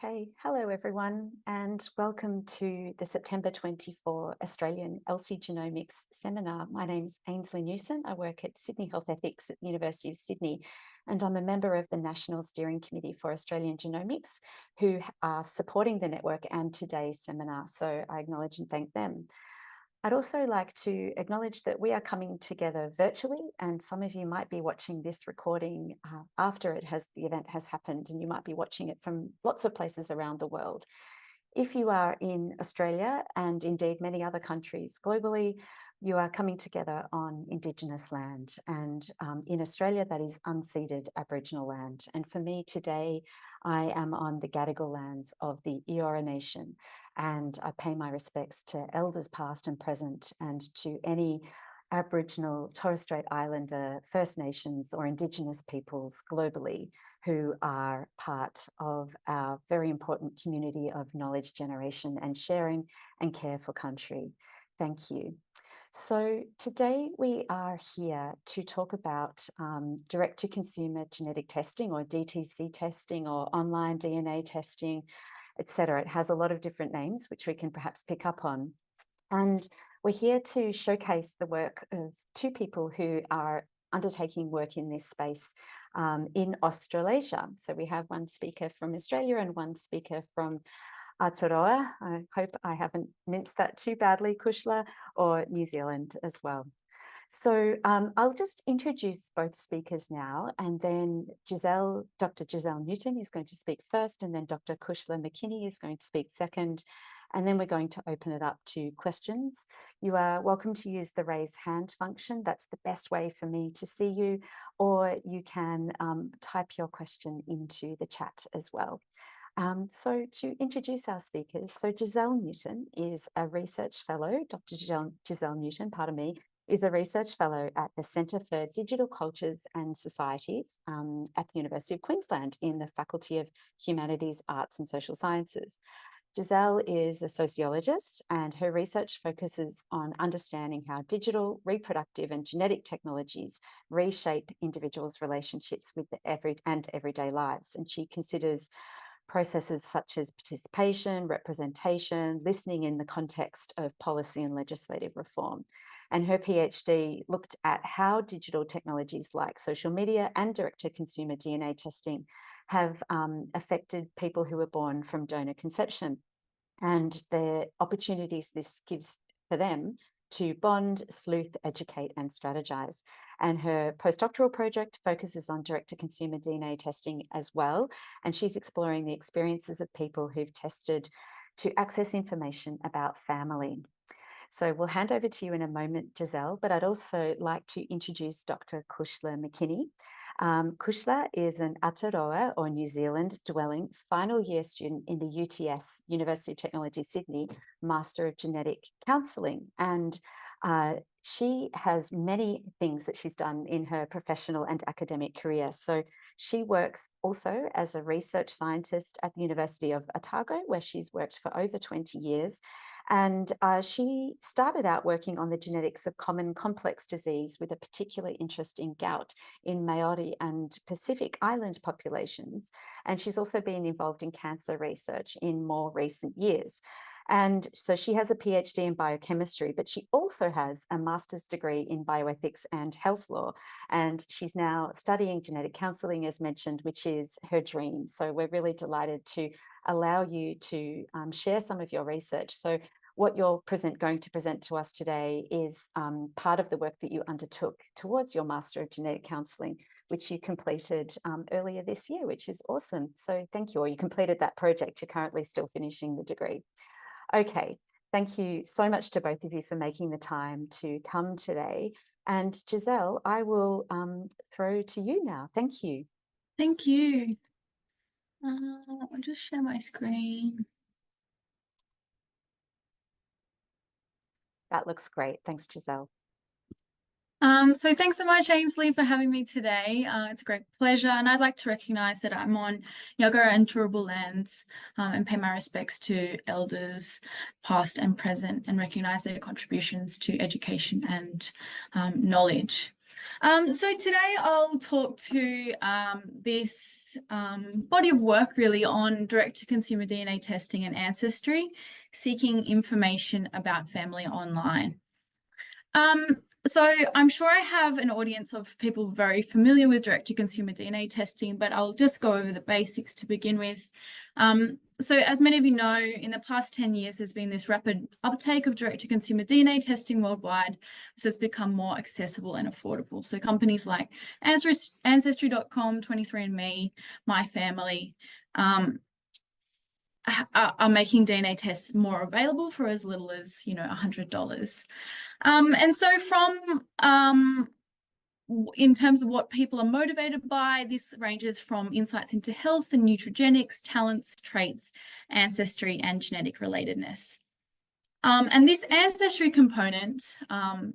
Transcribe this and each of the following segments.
Okay, hello everyone, and welcome to the September 24 Australian ELSI Genomics Seminar. My name's Ainsley Newson. I work at Sydney Health Ethics at the University of Sydney, and I'm a member of the National Steering Committee for Australian Genomics, who are supporting the network and today's seminar, so I acknowledge and thank them. I'd also like to acknowledge that we are coming together virtually, and some of you might be watching this recording after the event has happened, and you might be watching it from lots of places around the world. If you are in Australia and indeed many other countries globally, you are coming together on Indigenous land, and in Australia that is unceded Aboriginal land. And for me today, I am on the Gadigal lands of the Eora Nation, and I pay my respects to elders past and present, and to any Aboriginal, Torres Strait Islander, First Nations or Indigenous peoples globally who are part of our very important community of knowledge generation and sharing and care for country. Thank you. So today we are here to talk about direct-to-consumer genetic testing, or DTC testing, or online DNA testing, etc. It has a lot of different names, which we can perhaps pick up on. And we're here to showcase the work of two people who are undertaking work in this space in Australasia. So we have one speaker from Australia and one speaker from Aotearoa, I hope I haven't minced that too badly, Cushla, or New Zealand as well. So I'll just introduce both speakers now, and then Dr Giselle Newton is going to speak first, and then Dr Cushla McKinney is going to speak second, and then we're going to open it up to questions. You are welcome to use the raise hand function. That's the best way for me to see you, or you can type your question into the chat as well. So to introduce our speakers, so Giselle Newton is a research fellow. Dr. Giselle Newton, pardon me, is a research fellow at the Centre for Digital Cultures and Societies at the University of Queensland in the Faculty of Humanities, Arts and Social Sciences. Giselle is a sociologist, and her research focuses on understanding how digital, reproductive and genetic technologies reshape individuals' relationships with everyday lives. And she considers processes such as participation, representation, listening in the context of policy and legislative reform. And her PhD looked at how digital technologies like social media and direct-to-consumer DNA testing have affected people who were born from donor conception, and the opportunities this gives for them to bond, sleuth, educate and strategize. And her postdoctoral project focuses on direct-to-consumer DNA testing as well, and she's exploring the experiences of people who've tested to access information about family. So we'll hand over to you in a moment, Giselle, but I'd also like to introduce Dr Cushla McKinney. Cushla is an Aotearoa, or New Zealand dwelling, final year student in the UTS, University of Technology Sydney, Master of Genetic Counselling. And she has many things that she's done in her professional and academic career. So she works also as a research scientist at the University of Otago, where she's worked for over 20 years. And she started out working on the genetics of common complex disease with a particular interest in gout in Maori and Pacific Island populations. And she's also been involved in cancer research in more recent years. And so she has a PhD in biochemistry, but she also has a master's degree in bioethics and health law. And she's now studying genetic counselling, as mentioned, which is her dream. So we're really delighted to allow you to share some of your research. So what you're going to present to us today is part of the work that you undertook towards your Master of Genetic Counselling, which you completed earlier this year, which is awesome. So thank you, or you completed that project. You're currently still finishing the degree. Okay, thank you so much to both of you for making the time to come today. And Giselle, I will throw to you now. Thank you. Thank you. I'll just share my screen. That looks great. Thanks, Giselle. So thanks so much, Ainsley, for having me today. It's a great pleasure, and I'd like to recognise that I'm on Yagara and Turrbal lands and pay my respects to elders past and present, and recognise their contributions to education and knowledge. So today I'll talk to this body of work really on direct-to-consumer DNA testing and ancestry, seeking information about family online. So I'm sure I have an audience of people very familiar with direct-to-consumer DNA testing, but I'll just go over the basics to begin with. So as many of you know, in the past 10 years, there's been this rapid uptake of direct-to-consumer DNA testing worldwide, so it's become more accessible and affordable. So companies like Ancestry.com, 23andMe, My Family, are making DNA tests more available for as little as, $100. And so in terms of what people are motivated by, this ranges from insights into health and nutrigenics, talents, traits, ancestry, and genetic relatedness. And this ancestry component,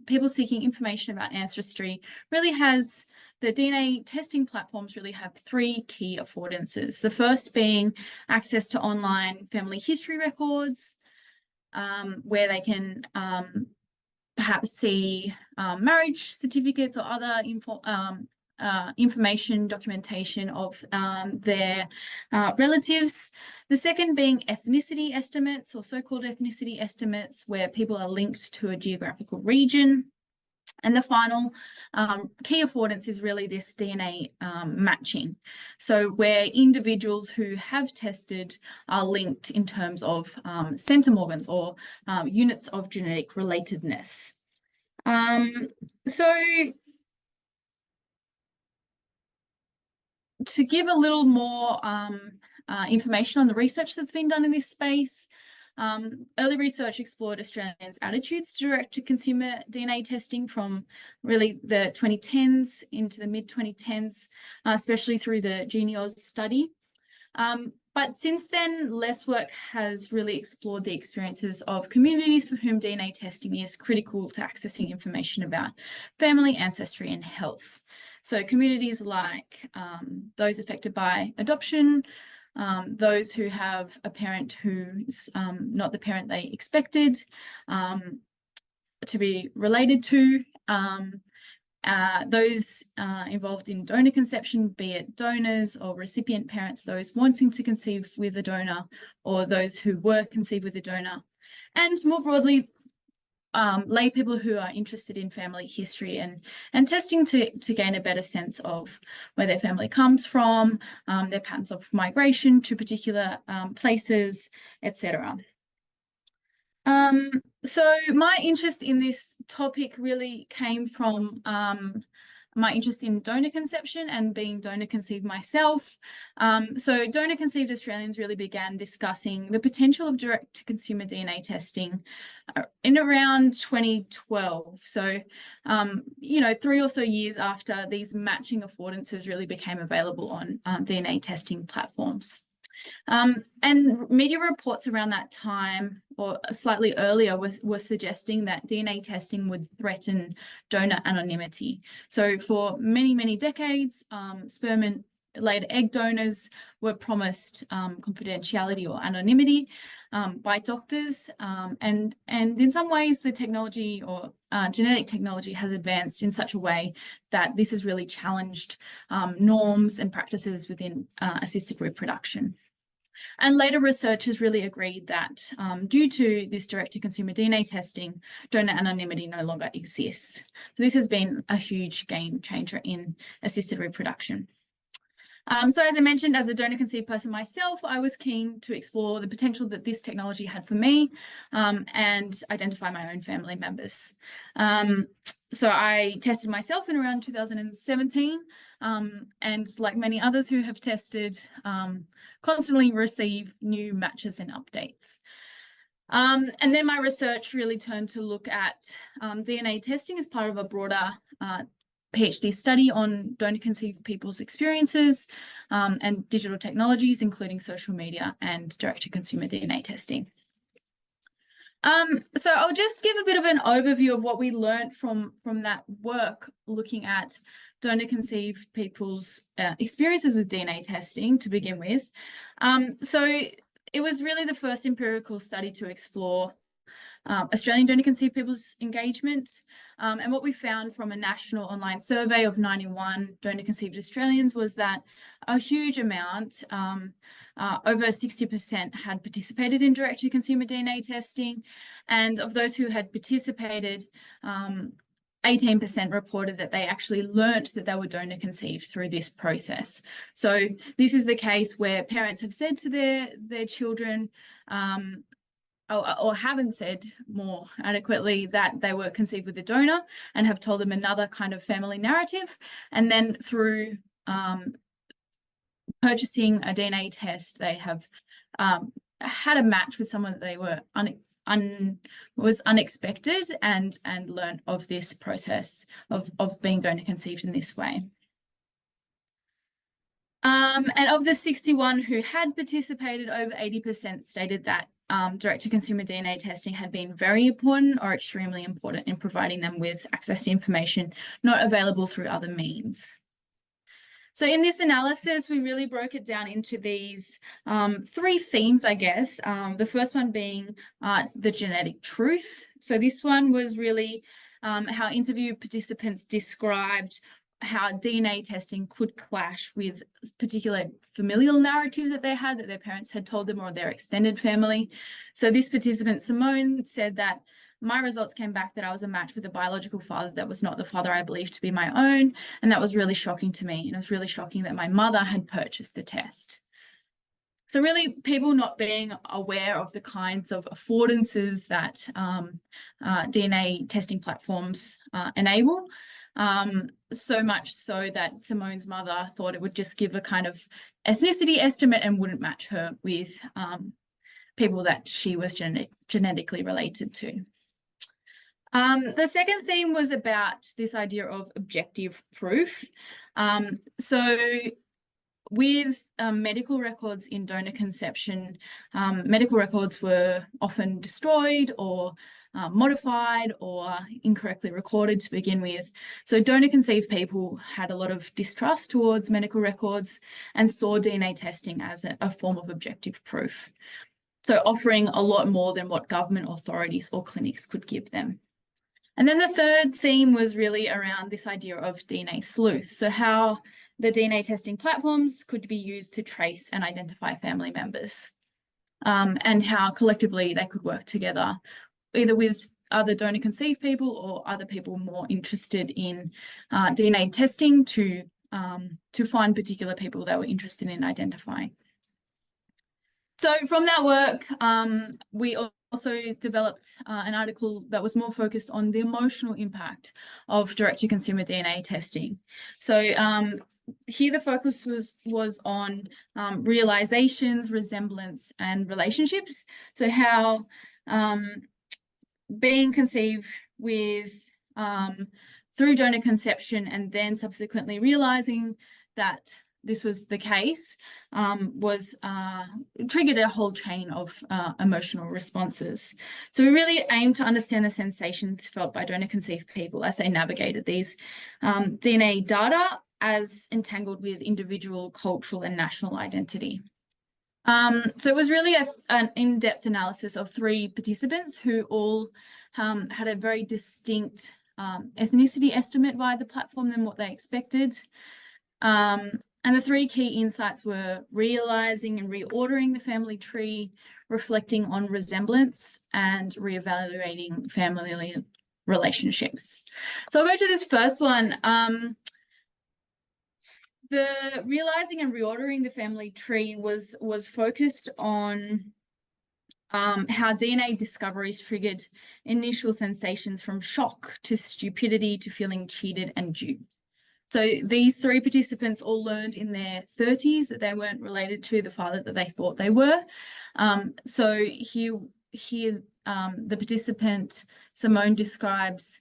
people seeking information about ancestry, really has the DNA testing platforms really have three key affordances. The first being access to online family history records, where they can perhaps see marriage certificates or other information, documentation of their relatives. The second being ethnicity estimates, or so-called ethnicity estimates, where people are linked to a geographical region. And the final key affordance is really this DNA matching. So where individuals who have tested are linked in terms of centimorgans or units of genetic relatedness. So to give a little more information on the research that's been done in this space, early research explored Australians' attitudes to direct-to-consumer DNA testing from really the 2010s into the mid-2010s, especially through the Geneos study. But since then, less work has really explored the experiences of communities for whom DNA testing is critical to accessing information about family, ancestry, and health. So communities like those affected by adoption, those who have a parent who's not the parent they expected to be related to, those involved in donor conception, be it donors or recipient parents, those wanting to conceive with a donor or those who were conceived with a donor, and more broadly, lay people who are interested in family history and testing to gain a better sense of where their family comes from, their patterns of migration to particular places, etc. So my interest in this topic really came from my interest in donor conception and being donor conceived myself. So donor conceived Australians really began discussing the potential of direct-to-consumer DNA testing in around 2012. So, 3 or so years after these matching affordances really became available on DNA testing platforms. And media reports around that time, or slightly earlier, were suggesting that DNA testing would threaten donor anonymity. So for many, many decades, sperm and later egg donors were promised confidentiality or anonymity by doctors. And in some ways, the technology or genetic technology has advanced in such a way that this has really challenged norms and practices within assisted reproduction. And later research has really agreed that due to this direct-to-consumer DNA testing, donor anonymity no longer exists. So this has been a huge game changer in assisted reproduction. So as I mentioned, as a donor-conceived person myself, I was keen to explore the potential that this technology had for me and identify my own family members. So I tested myself in around 2017, and like many others who have tested, constantly receive new matches and updates. And then my research really turned to look at DNA testing as part of a broader PhD study on donor-conceived people's experiences and digital technologies, including social media and direct-to-consumer DNA testing. So I'll just give a bit of an overview of what we learned from that work, looking at donor-conceived people's experiences with DNA testing to begin with. So it was really the first empirical study to explore Australian donor conceived people's engagement. And what we found from a national online survey of 91 donor conceived Australians was that a huge amount, over 60%, had participated in direct-to-consumer DNA testing. And of those who had participated, 18% reported that they actually learnt that they were donor conceived through this process. So this is the case where parents have said to their children, or haven't said more adequately, that they were conceived with a donor and have told them another kind of family narrative. And then through purchasing a DNA test, they have had a match with someone that they were was unexpected and learnt of this process of being donor conceived in this way. And of the 61 who had participated, over 80% stated that direct-to-consumer DNA testing had been very important or extremely important in providing them with access to information not available through other means. So in this analysis, we really broke it down into these three themes, I guess. The first one being the genetic truth. So this one was really how interview participants described how DNA testing could clash with particular familial narratives that they had, that their parents had told them or their extended family. So this participant, Simone, said that my results came back that I was a match with a biological father that was not the father I believed to be my own. And that was really shocking to me. And it was really shocking that my mother had purchased the test. So really, people not being aware of the kinds of affordances that DNA testing platforms enable. So much so that Simone's mother thought it would just give a kind of ethnicity estimate and wouldn't match her with people that she was genetically related to. The second theme was about this idea of objective proof. So with medical records in donor conception, medical records were often destroyed or modified or incorrectly recorded to begin with. So donor conceived people had a lot of distrust towards medical records and saw DNA testing as a form of objective proof. So offering a lot more than what government authorities or clinics could give them. And then the third theme was really around this idea of DNA sleuth. So how the DNA testing platforms could be used to trace and identify family members, and how collectively they could work together, either with other donor conceived people or other people more interested in DNA testing to find particular people that were interested in identifying. So from that work, we also developed an article that was more focused on the emotional impact of direct-to-consumer DNA testing. So here the focus was on realizations, resemblance, and relationships. So how being conceived with through donor conception and then subsequently realizing that this was the case was triggered a whole chain of emotional responses. So we really aimed to understand the sensations felt by donor conceived people as they navigated these DNA data as entangled with individual, cultural, and national identity. So it was really an in-depth analysis of 3 participants who all had a very distinct ethnicity estimate via the platform than what they expected. And the 3 key insights were realizing and reordering the family tree, reflecting on resemblance, and reevaluating family relationships. So I'll go to this first one. The realizing and reordering the family tree was focused on how DNA discoveries triggered initial sensations from shock to stupidity to feeling cheated and duped. So these 3 participants all learned in their 30s that they weren't related to the father that they thought they were. So here the participant, Simone, describes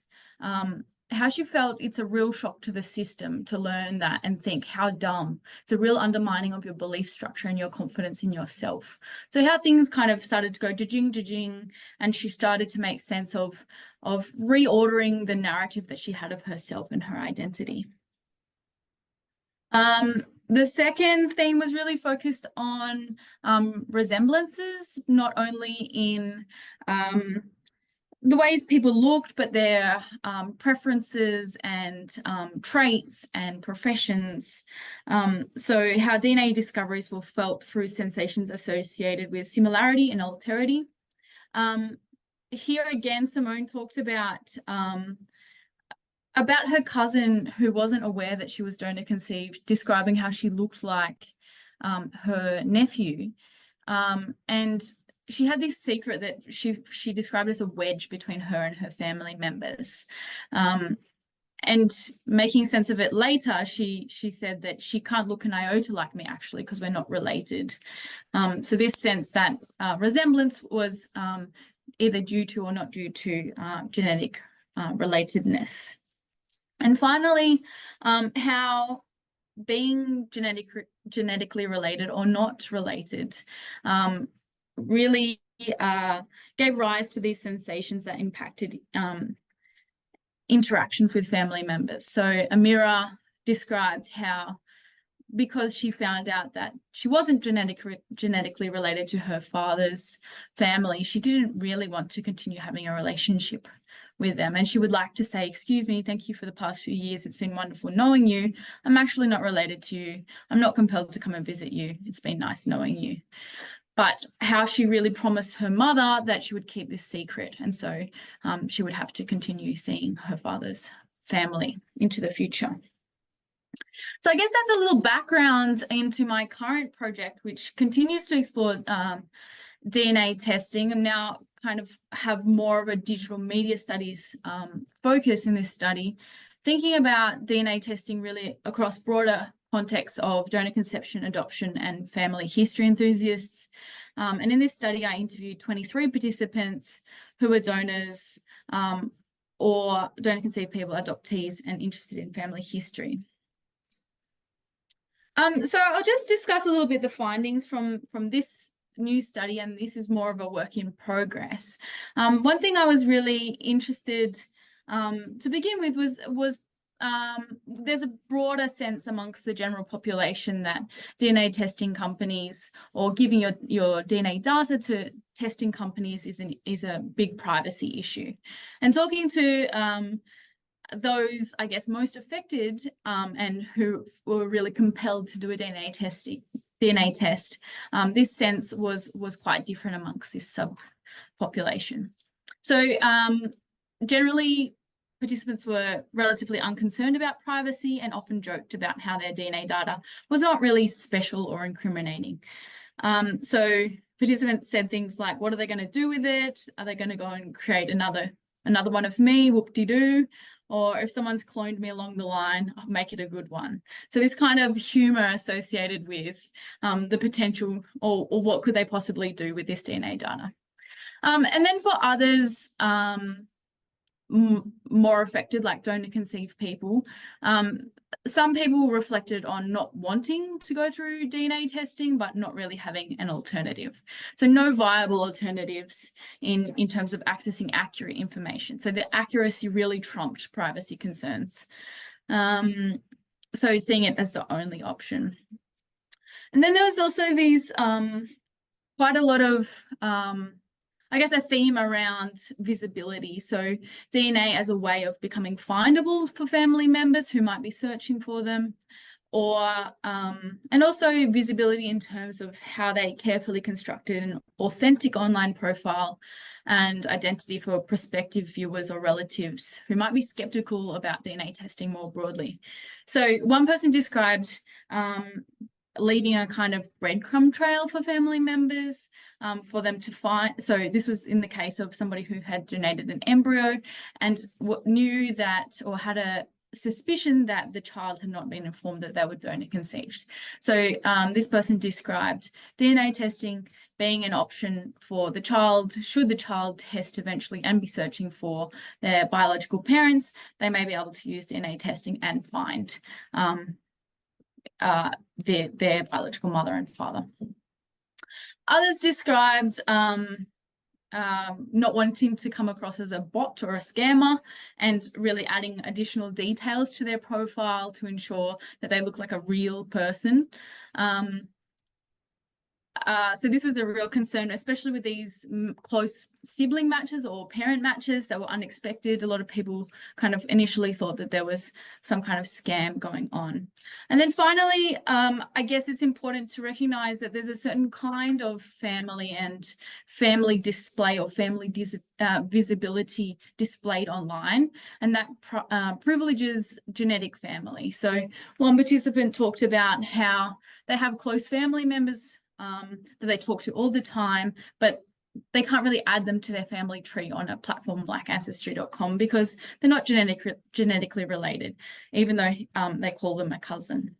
how she felt it's a real shock to the system to learn that and think how dumb. It's a real undermining of your belief structure and your confidence in yourself. So how things kind of started to go da-jing, and she started to make sense of reordering the narrative that she had of herself and her identity. The second theme was really focused on resemblances, not only in the ways people looked, but their preferences and traits and professions. So how DNA discoveries were felt through sensations associated with similarity and alterity. Here again, Simone talked about her cousin who wasn't aware that she was donor conceived, describing how she looked like her nephew. And she had this secret that she described as a wedge between her and her family members. And making sense of it later, she said that she can't look an iota like me, actually, because we're not related. So this sense that resemblance was either due to or not due to genetic relatedness. And finally, how being genetically related or not related really gave rise to these sensations that impacted interactions with family members. So Amira described how, because she found out that she wasn't genetically related to her father's family, she didn't really want to continue having a relationship with them. And she would like to say, excuse me, thank you for the past few years. It's been wonderful knowing you. I'm actually not related to you. I'm not compelled to come and visit you. It's been nice knowing you. But how she really promised her mother that she would keep this secret. And so she would have to continue seeing her father's family into the future. So I guess that's a little background into my current project, which continues to explore DNA testing. And now kind of have more of a digital media studies focus in this study, thinking about DNA testing really across broader contexts of donor conception, adoption, and family history enthusiasts. And in this study, I interviewed 23 participants who were donors or donor conceived people, adoptees, and interested in family history. So I'll just discuss a little bit the findings from this new study, and this is more of a work in progress. One thing I was really interested to begin with was there's a broader sense amongst the general population that DNA testing companies, or giving your DNA data to testing companies, is a big privacy issue. And talking to those, I guess, most affected and who were really compelled to do a DNA test, this sense was quite different amongst this subpopulation. So generally, participants were relatively unconcerned about privacy and often joked about how their DNA data was not really special or incriminating. So participants said things like, what are they going to do with it? Are they going to go and create another one of me, whoop-de-doo? Or if someone's cloned me along the line, I'll make it a good one. So this kind of humor associated with the potential, or what could they possibly do with this DNA data. And then for others, more affected, like donor conceived people, some people reflected on not wanting to go through DNA testing, but not really having an alternative. So no viable alternatives in terms of accessing accurate information. So the accuracy really trumped privacy concerns. So seeing it as the only option. And then there was also these quite a lot of I guess a theme around visibility. So DNA as a way of becoming findable for family members who might be searching for them, or and also visibility in terms of how they carefully constructed an authentic online profile and identity for prospective viewers or relatives who might be skeptical about DNA testing more broadly. So one person described leaving a kind of breadcrumb trail for family members for them to find. So this was in the case of somebody who had donated an embryo and knew that, or had a suspicion that the child had not been informed that they were donor conceived. So this person described DNA testing being an option for the child. Should the child test eventually and be searching for their biological parents, they may be able to use DNA testing and find their biological mother and father. Others described not wanting to come across as a bot or a scammer, and really adding additional details to their profile to ensure that they look like a real person. So this was a real concern, especially with these close sibling matches or parent matches that were unexpected. A lot of people kind of initially thought that there was some kind of scam going on. And then finally, I guess it's important to recognize that there's a certain kind of family and family display or family visibility displayed online, and that privileges genetic family. So one participant talked about how they have close family members that they talk to all the time, but they can't really add them to their family tree on a platform like ancestry.com because they're not genetically related, even though they call them a cousin.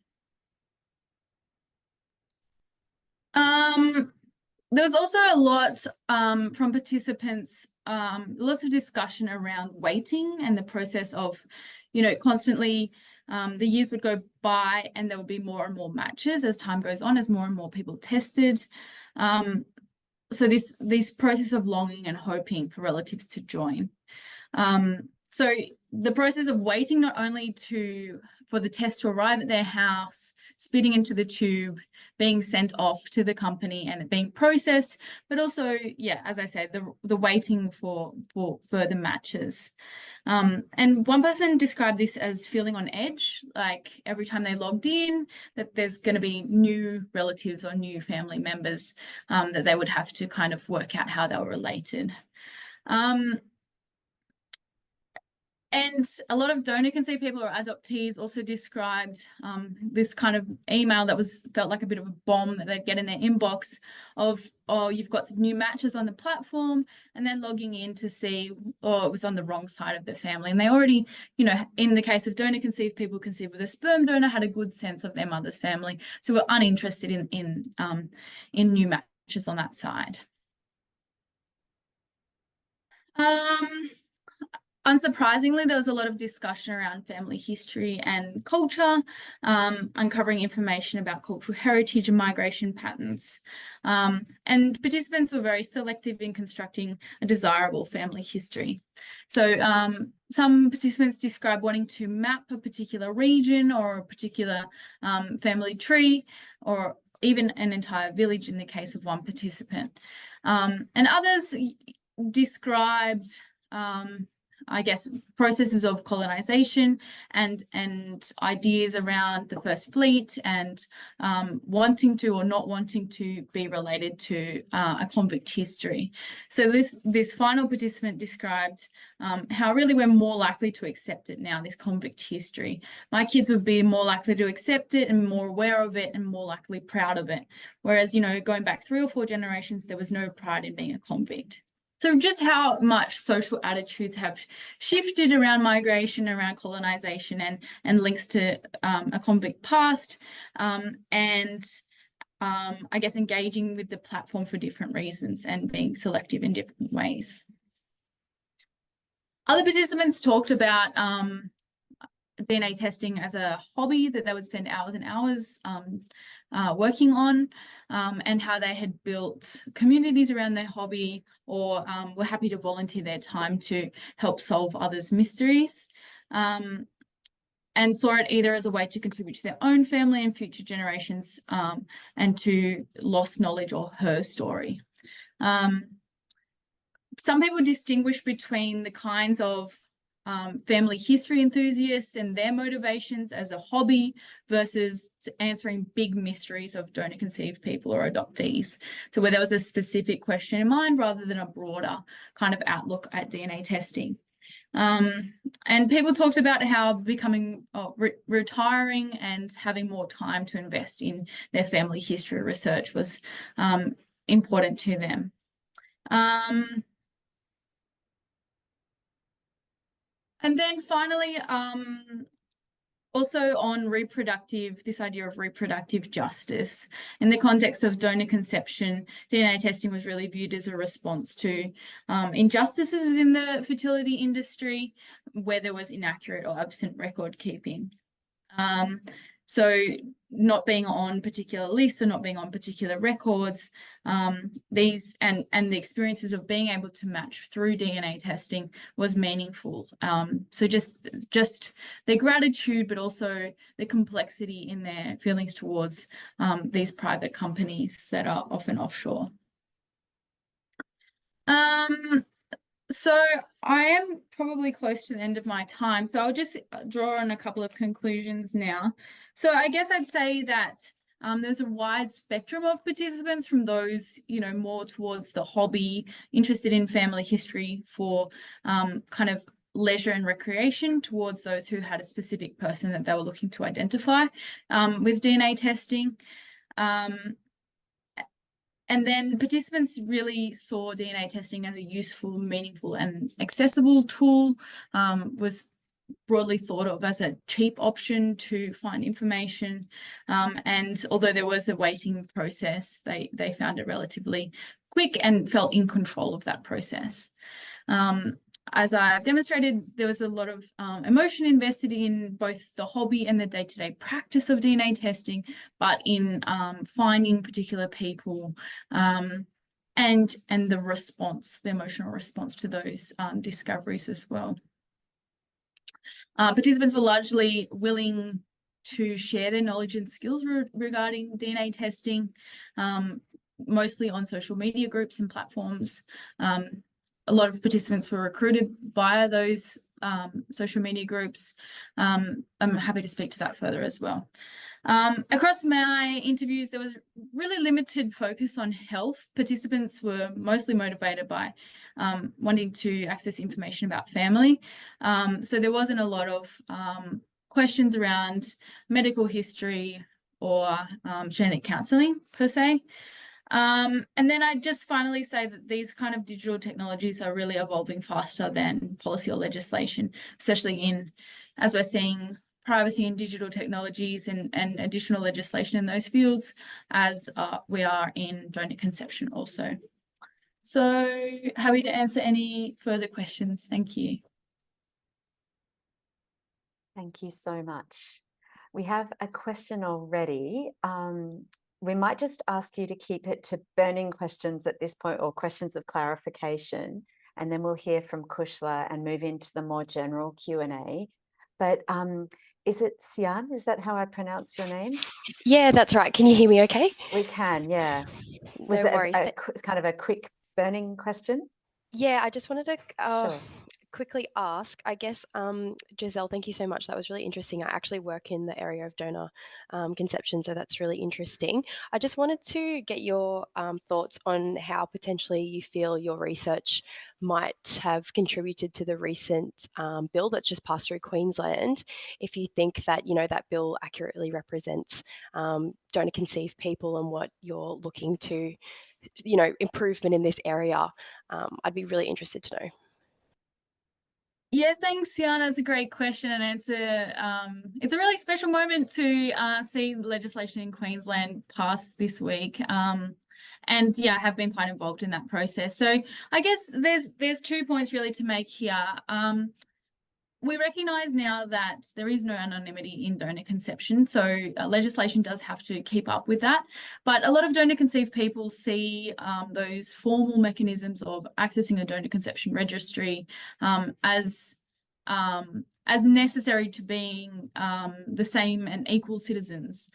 There was also a lot from participants, lots of discussion around waiting and the process of, constantly the years would go by and there would be more and more matches as time goes on, as more and more people tested. So this process of longing and hoping for relatives to join. So the process of waiting not only for the test to arrive at their house, spitting into the tube, being sent off to the company and it being processed, but also, yeah, as I said, the waiting for further matches. And one person described this as feeling on edge, like every time they logged in, that there's going to be new relatives or new family members that they would have to kind of work out how they were related. And a lot of donor-conceived people or adoptees also described this kind of email that felt like a bit of a bomb that they'd get in their inbox of, oh, you've got some new matches on the platform, and then logging in to see, oh, it was on the wrong side of the family. And they already, in the case of donor-conceived people conceived with a sperm donor, had a good sense of their mother's family, so were uninterested in new matches on that side. Unsurprisingly, there was a lot of discussion around family history and culture, uncovering information about cultural heritage and migration patterns. And participants were very selective in constructing a desirable family history. So some participants described wanting to map a particular region or a particular family tree, or even an entire village in the case of one participant. And others described I guess, processes of colonization and ideas around the first fleet and wanting to or not wanting to be related to a convict history. So this final participant described how really we're more likely to accept it now, this convict history. My kids would be more likely to accept it and more aware of it and more likely proud of it. Whereas, going back 3 or 4 generations, there was no pride in being a convict. So just how much social attitudes have shifted around migration, around colonization, and links to a convict past, and I guess engaging with the platform for different reasons and being selective in different ways. Other participants talked about DNA testing as a hobby that they would spend hours and hours working on, and how they had built communities around their hobby, or were happy to volunteer their time to help solve others' mysteries, and saw it either as a way to contribute to their own family and future generations, and to lost knowledge or her story. Some people distinguish between the kinds of family history enthusiasts and their motivations as a hobby versus answering big mysteries of donor-conceived people or adoptees. So where there was a specific question in mind rather than a broader kind of outlook at DNA testing. And people talked about how retiring and having more time to invest in their family history research was important to them. And then finally, also on this idea of reproductive justice. In the context of donor conception, DNA testing was really viewed as a response to injustices within the fertility industry, where there was inaccurate or absent record keeping. So not being on particular lists or not being on particular records, these and the experiences of being able to match through DNA testing was meaningful. So just their gratitude, but also the complexity in their feelings towards these private companies that are often offshore. So I am probably close to the end of my time, so I'll just draw on a couple of conclusions now. So I guess I'd say that there's a wide spectrum of participants, from those, more towards the hobby, interested in family history for kind of leisure and recreation, towards those who had a specific person that they were looking to identify with DNA testing. And then participants really saw DNA testing as a useful, meaningful, and accessible tool, was broadly thought of as a cheap option to find information. And although there was a waiting process, they found it relatively quick and felt in control of that process. As I've demonstrated, there was a lot of emotion invested in both the hobby and the day-to-day practice of DNA testing, but in finding particular people and the response, the emotional response to those discoveries as well. Participants were largely willing to share their knowledge and skills regarding DNA testing, mostly on social media groups and platforms. A lot of participants were recruited via those social media groups. I'm happy to speak to that further as well. Across my interviews, there was really limited focus on health. Participants were mostly motivated by wanting to access information about family. So there wasn't a lot of questions around medical history or genetic counselling per se. And then I'd just finally say that these kind of digital technologies are really evolving faster than policy or legislation, especially as we're seeing privacy in digital technologies and additional legislation in those fields, as we are in donor conception also. So happy to answer any further questions. Thank you. Thank you so much. We have a question already. We might just ask you to keep it to burning questions at this point, or questions of clarification, and then we'll hear from Cushla and move into the more general Q&A. But is it Sian? Is that how I pronounce your name? Yeah, that's right. Can you hear me okay? We can, yeah. Was No it worries. kind of a quick burning question? Yeah, I just wanted to Sure. quickly ask, I guess, Giselle, thank you so much. That was really interesting. I actually work in the area of donor conception, so that's really interesting. I just wanted to get your thoughts on how potentially you feel your research might have contributed to the recent bill that's just passed through Queensland. If you think that, that bill accurately represents donor conceived people and what you're looking to, improvement in this area, I'd be really interested to know. Yeah, thanks, Sian. That's a great question, and it's a really special moment to see legislation in Queensland pass this week. And yeah, I have been quite involved in that process. So I guess there's 2 points really to make here. We recognise now that there is no anonymity in donor conception, so legislation does have to keep up with that. But a lot of donor conceived people see those formal mechanisms of accessing a donor conception registry as necessary to being the same and equal citizens,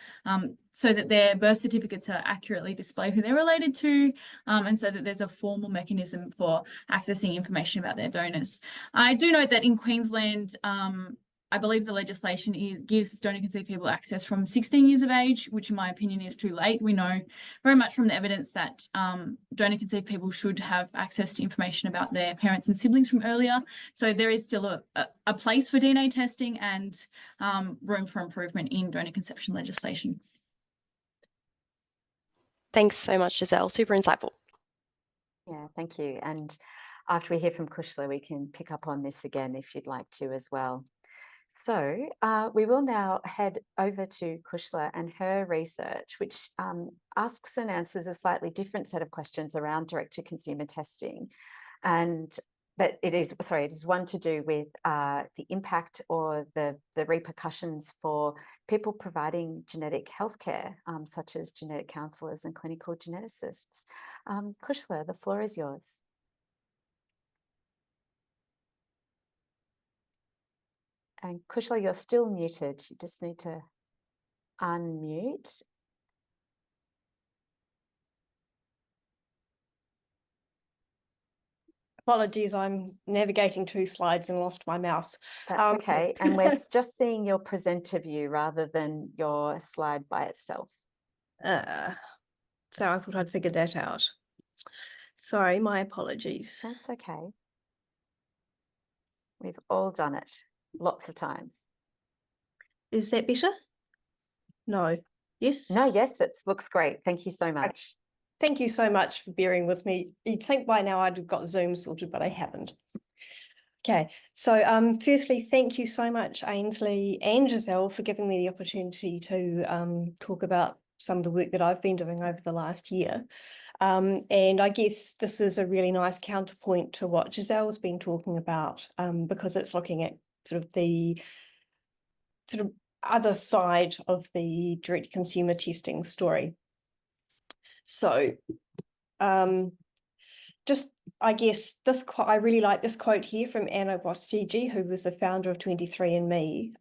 so that their birth certificates are accurately display who they're related to, and so that there's a formal mechanism for accessing information about their donors. I do note that in Queensland, I believe the legislation gives donor conceived people access from 16 years of age, which in my opinion is too late. We know very much from the evidence that donor conceived people should have access to information about their parents and siblings from earlier. So there is still a place for DNA testing and room for improvement in donor conception legislation. Thanks so much, Giselle. Super insightful. Yeah, thank you. And after we hear from Cushla, we can pick up on this again if you'd like to as well. So we will now head over to Cushla and her research, which asks and answers a slightly different set of questions around direct-to-consumer testing. And but it is one to do with the impact or the repercussions for people providing genetic healthcare, such as genetic counsellors and clinical geneticists. Cushla, the floor is yours. And Cushla, you're still muted. You just need to unmute. Apologies, I'm navigating 2 slides and lost my mouse. That's okay. And we're just seeing your presenter view rather than your slide by itself. So I thought I'd figured that out. Sorry, my apologies. That's okay. We've all done it lots of times. Is that better? No. Yes? No, yes, it looks great. Thank you so much. Thank you so much for bearing with me. You'd think by now I'd have got Zoom sorted, but I haven't. Okay, so firstly, thank you so much, Ainsley and Giselle, for giving me the opportunity to talk about some of the work that I've been doing over the last year. And I guess this is a really nice counterpoint to what Giselle's been talking about, because it's looking at sort of the other side of the direct consumer testing story. So I guess I really like this quote here from Anna Bostigi, who was the founder of 23andMe,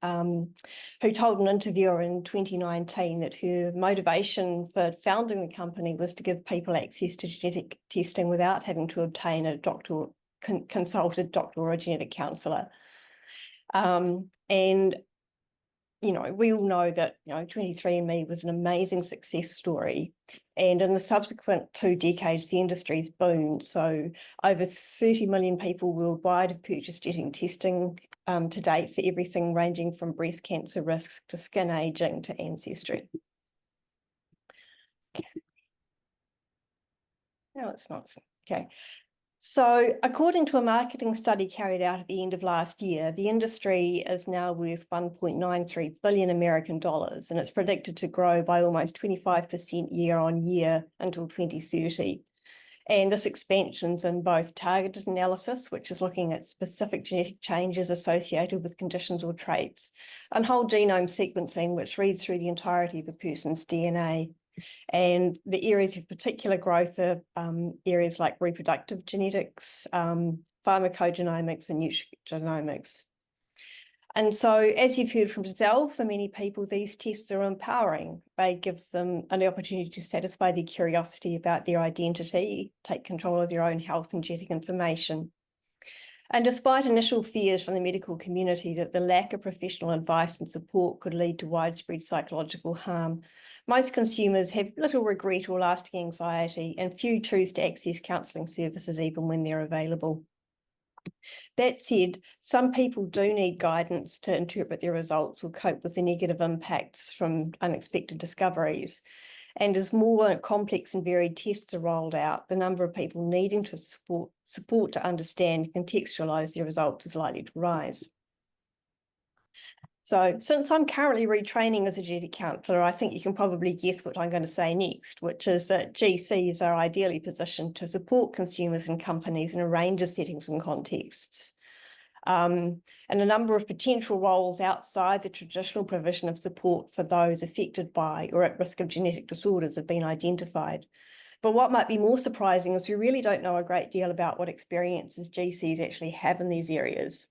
who told an interviewer in 2019 that her motivation for founding the company was to give people access to genetic testing without having to obtain a consulted doctor or a genetic counsellor. And you know, we all know that, you know, 23andMe was an amazing success story. And in the subsequent 2 decades, the industry's boomed. So over 30 million people worldwide have purchased genetic testing to date for everything ranging from breast cancer risks to skin aging to ancestry. Okay. No, it's not. Okay. So according to a marketing study carried out at the end of last year, the industry is now worth 1.93 billion American dollars, and it's predicted to grow by almost 25% year on year until 2030. And this expansion's in both targeted analysis, which is looking at specific genetic changes associated with conditions or traits, and whole genome sequencing, which reads through the entirety of a person's DNA. And the areas of particular growth are areas like reproductive genetics, pharmacogenomics, and nutrigenomics. And so, as you've heard from Giselle, for many people, these tests are empowering. They give them an opportunity to satisfy their curiosity about their identity, take control of their own health and genetic information. And despite initial fears from the medical community that the lack of professional advice and support could lead to widespread psychological harm, most consumers have little regret or lasting anxiety, and few choose to access counselling services even when they're available. That said, some people do need guidance to interpret their results or cope with the negative impacts from unexpected discoveries. And as more complex and varied tests are rolled out, the number of people needing to support to understand and contextualise their results is likely to rise. So since I'm currently retraining as a genetic counsellor, I think you can probably guess what I'm going to say next, which is that GCs are ideally positioned to support consumers and companies in a range of settings and contexts. And a number of potential roles outside the traditional provision of support for those affected by or at risk of genetic disorders have been identified. But what might be more surprising is we really don't know a great deal about what experiences GCs actually have in these areas.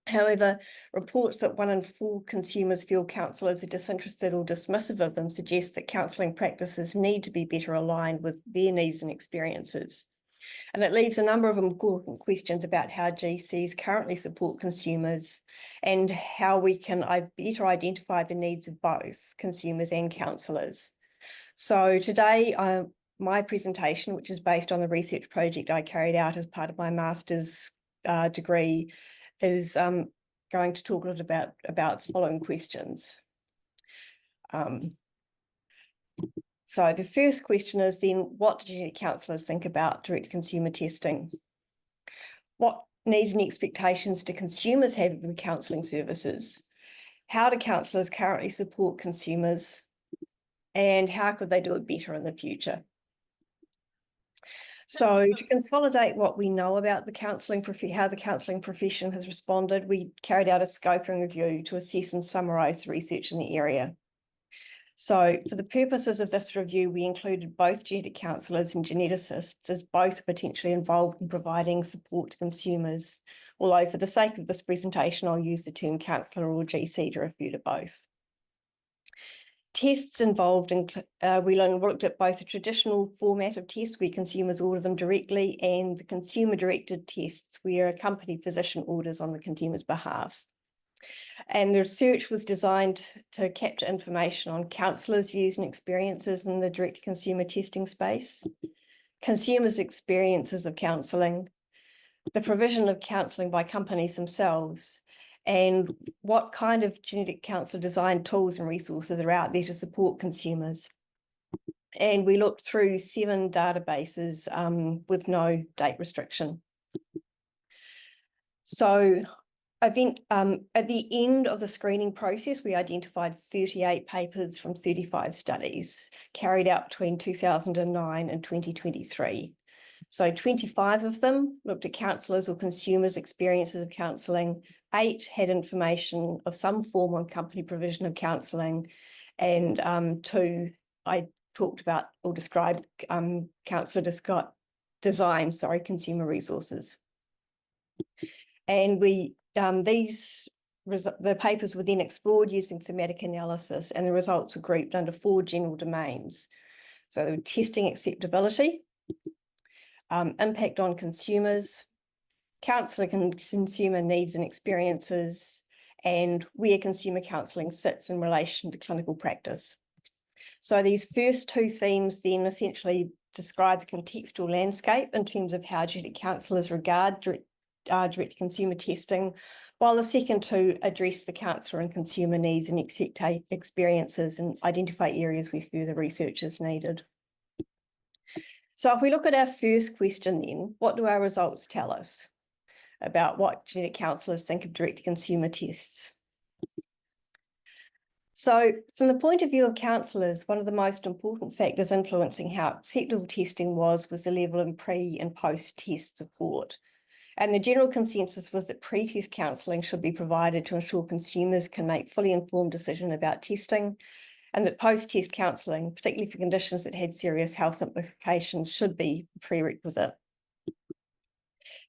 However, reports that 1 in 4 consumers feel counsellors are disinterested or dismissive of them suggest that counselling practices need to be better aligned with their needs and experiences. And it leaves a number of important questions about how GCs currently support consumers and how we can better identify the needs of both consumers and counsellors. So today, my presentation, which is based on the research project I carried out as part of my master's degree, is going to talk a little about the following questions. So the first question is then, what do genetic counsellors think about direct consumer testing? What needs and expectations do consumers have of the counselling services? How do counsellors currently support consumers? And how could they do it better in the future? So to consolidate what we know about the counselling, how the counselling profession has responded, we carried out a scoping review to assess and summarise the research in the area. So for the purposes of this review, we included both genetic counsellors and geneticists, as both potentially involved in providing support to consumers. Although for the sake of this presentation, I'll use the term counsellor or GC to refer to both. Tests involved, we looked at both the traditional format of tests where consumers order them directly and the consumer-directed tests where a company physician orders on the consumer's behalf. And the research was designed to capture information on counsellors' views and experiences in the direct-to-consumer testing space, consumers' experiences of counselling, the provision of counselling by companies themselves, and what kind of genetic counsellor design tools and resources are out there to support consumers. And we looked through 7 databases with no date restriction. So at the end of the screening process, we identified 38 papers from 35 studies carried out between 2009 and 2023. So 25 of them looked at counsellors or consumers' experiences of counselling, 8 had information of some form on company provision of counselling, and 2 I talked about or described counsellor design, consumer resources. And the papers were then explored using thematic analysis, and the results were grouped under 4 general domains. So testing acceptability, impact on consumers, counselling and consumer needs and experiences, and where consumer counselling sits in relation to clinical practice. So these first 2 themes then essentially describe the contextual landscape in terms of how genetic counsellors regard direct consumer testing, while the second 2 address the counsellor and consumer needs and experiences and identify areas where further research is needed. So if we look at our first question then, what do our results tell us about what genetic counsellors think of direct-to-consumer tests? So from the point of view of counsellors, one of the most important factors influencing how acceptable testing was the level of pre- and post-test support. And the general consensus was that pre-test counselling should be provided to ensure consumers can make fully informed decisions about testing, and that post-test counselling, particularly for conditions that had serious health implications, should be a prerequisite.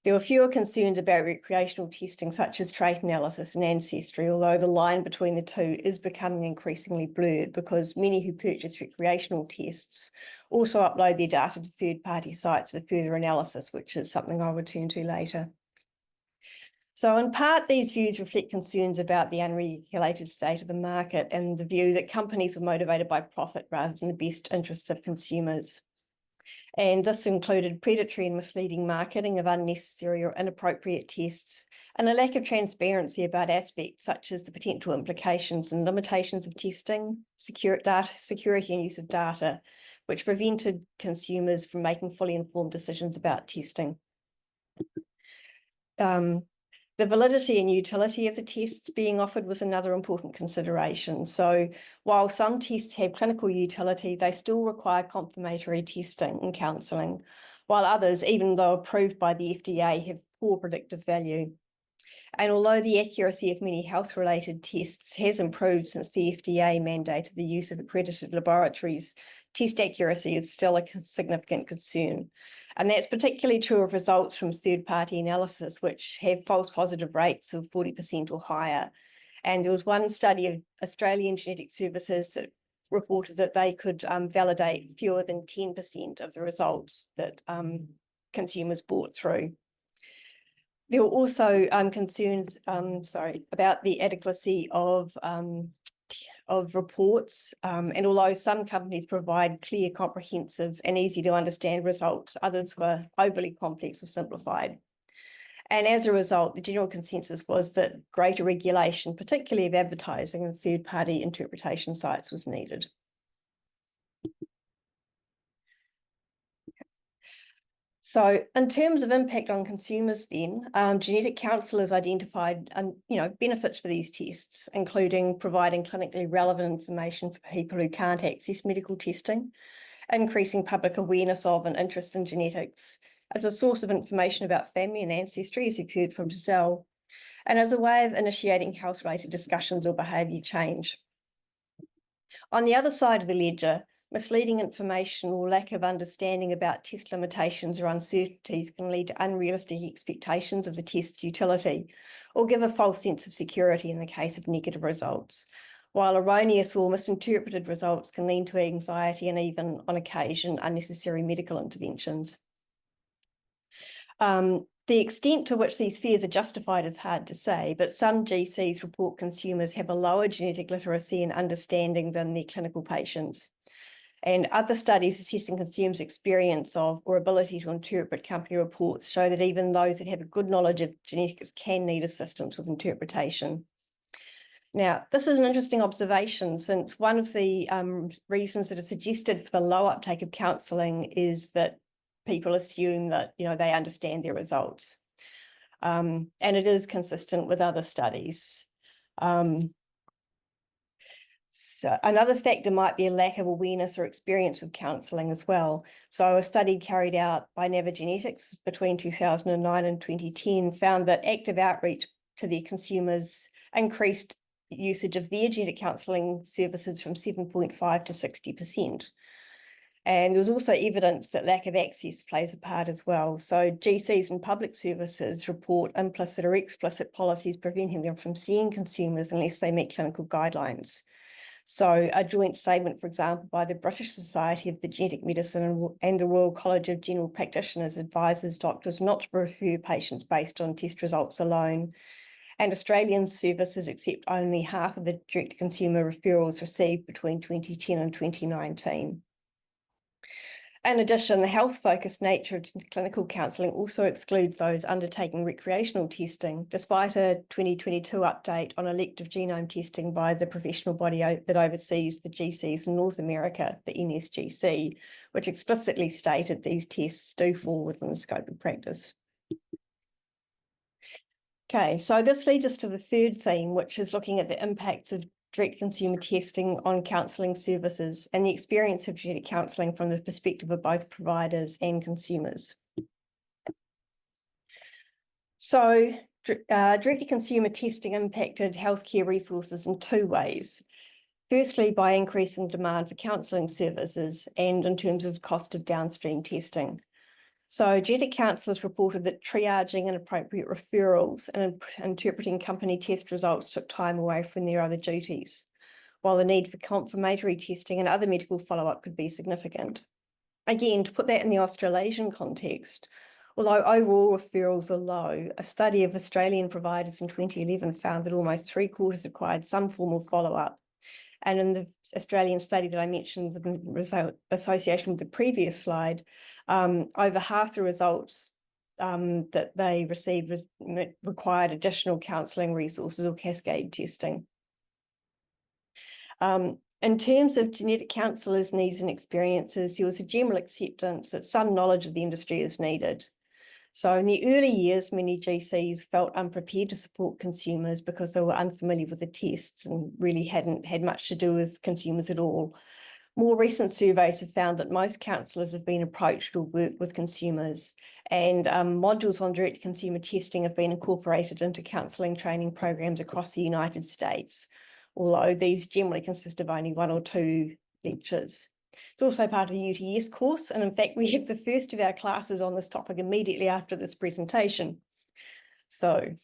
There were fewer concerns about recreational testing, such as trait analysis and ancestry, although the line between the 2 is becoming increasingly blurred because many who purchase recreational tests also upload their data to third-party sites for further analysis, which is something I'll return to later. So in part, these views reflect concerns about the unregulated state of the market and the view that companies were motivated by profit rather than the best interests of consumers. And this included predatory and misleading marketing of unnecessary or inappropriate tests, and a lack of transparency about aspects such as the potential implications and limitations of testing, security and use of data, which prevented consumers from making fully informed decisions about testing. The validity and utility of the tests being offered was another important consideration. So while some tests have clinical utility, they still require confirmatory testing and counselling, while others, even though approved by the FDA, have poor predictive value. And although the accuracy of many health-related tests has improved since the FDA mandated the use of accredited laboratories, test accuracy is still a significant concern. And that's particularly true of results from third-party analysis, which have false positive rates of 40% or higher. And there was one study of Australian Genetic Services that reported that they could validate fewer than 10% of the results that consumers bought through. There were also concerns, about the adequacy of reports, and although some companies provide clear, comprehensive and easy to understand results, others were overly complex or simplified. And as a result, the general consensus was that greater regulation, particularly of advertising and third-party interpretation sites, was needed. So in terms of impact on consumers then, genetic counsellors identified benefits for these tests, including providing clinically relevant information for people who can't access medical testing, increasing public awareness of and interest in genetics as a source of information about family and ancestry, as you've heard from Giselle, and as a way of initiating health-related discussions or behaviour change. On the other side of the ledger, misleading information or lack of understanding about test limitations or uncertainties can lead to unrealistic expectations of the test's utility or give a false sense of security in the case of negative results, while erroneous or misinterpreted results can lead to anxiety and even, on occasion, unnecessary medical interventions. The extent to which these fears are justified is hard to say, but some GCs report consumers have a lower genetic literacy and understanding than their clinical patients. And other studies assessing consumers' experience of or ability to interpret company reports show that even those that have a good knowledge of genetics can need assistance with interpretation. Now, this is an interesting observation, since one of the reasons that are suggested for the low uptake of counselling is that people assume that, they understand their results. And it is consistent with other studies. So another factor might be a lack of awareness or experience with counselling as well. So a study carried out by Genetics between 2009 and 2010 found that active outreach to their consumers increased usage of their genetic counselling services from 7.5 to 60%. And there was also evidence that lack of access plays a part as well. So GCs and public services report implicit or explicit policies preventing them from seeing consumers unless they meet clinical guidelines. So a joint statement, for example, by the British Society of the Genetic Medicine and the Royal College of General Practitioners advises doctors not to refer patients based on test results alone. And Australian services accept only half of the direct-to-consumer referrals received between 2010 and 2019. In addition, the health-focused nature of clinical counselling also excludes those undertaking recreational testing, despite a 2022 update on elective genome testing by the professional body that oversees the GCs in North America, the NSGC, which explicitly stated these tests do fall within the scope of practice. Okay, so this leads us to the third theme, which is looking at the impacts of direct consumer testing on counselling services and the experience of genetic counselling from the perspective of both providers and consumers. So direct-to-consumer testing impacted healthcare resources in two ways. Firstly, by increasing demand for counselling services and in terms of cost of downstream testing. So genetic counsellors reported that triaging inappropriate referrals and interpreting company test results took time away from their other duties, while the need for confirmatory testing and other medical follow-up could be significant. Again, to put that in the Australasian context, although overall referrals are low, a study of Australian providers in 2011 found that almost 3/4 required some form of follow-up. And in the Australian study that I mentioned with association with the previous slide, over half the results that they received required additional counselling resources or cascade testing. In terms of genetic counsellors' needs and experiences, there was a general acceptance that some knowledge of the industry is needed. So in the early years, many GCs felt unprepared to support consumers because they were unfamiliar with the tests and really hadn't had much to do with consumers at all. More recent surveys have found that most counsellors have been approached or worked with consumers, and modules on direct consumer testing have been incorporated into counselling training programs across the United States, although these generally consist of only 1 or 2 lectures. It's also part of the UTS course, and in fact, we have the first of our classes on this topic immediately after this presentation. So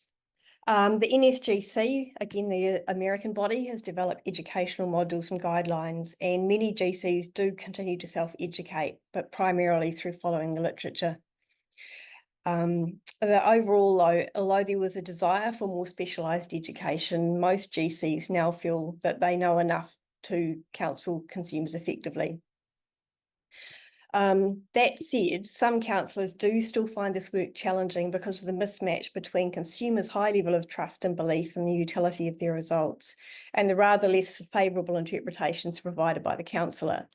the NSGC, again, the American body, has developed educational modules and guidelines, and many GCs do continue to self-educate, but primarily through following the literature. Overall, though, although there was a desire for more specialised education, most GCs now feel that they know enough to counsel consumers effectively. That said, some counsellors do still find this work challenging because of the mismatch between consumers' high level of trust and belief in the utility of their results and the rather less favourable interpretations provided by the counsellor.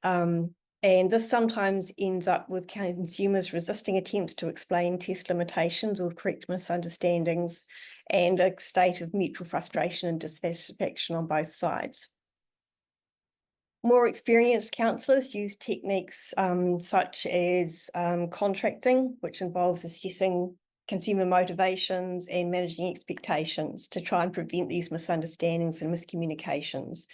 And this sometimes ends up with consumers resisting attempts to explain test limitations or correct misunderstandings, and a state of mutual frustration and dissatisfaction on both sides. More experienced counsellors use techniques such as contracting, which involves assessing consumer motivations and managing expectations to try and prevent these misunderstandings and miscommunications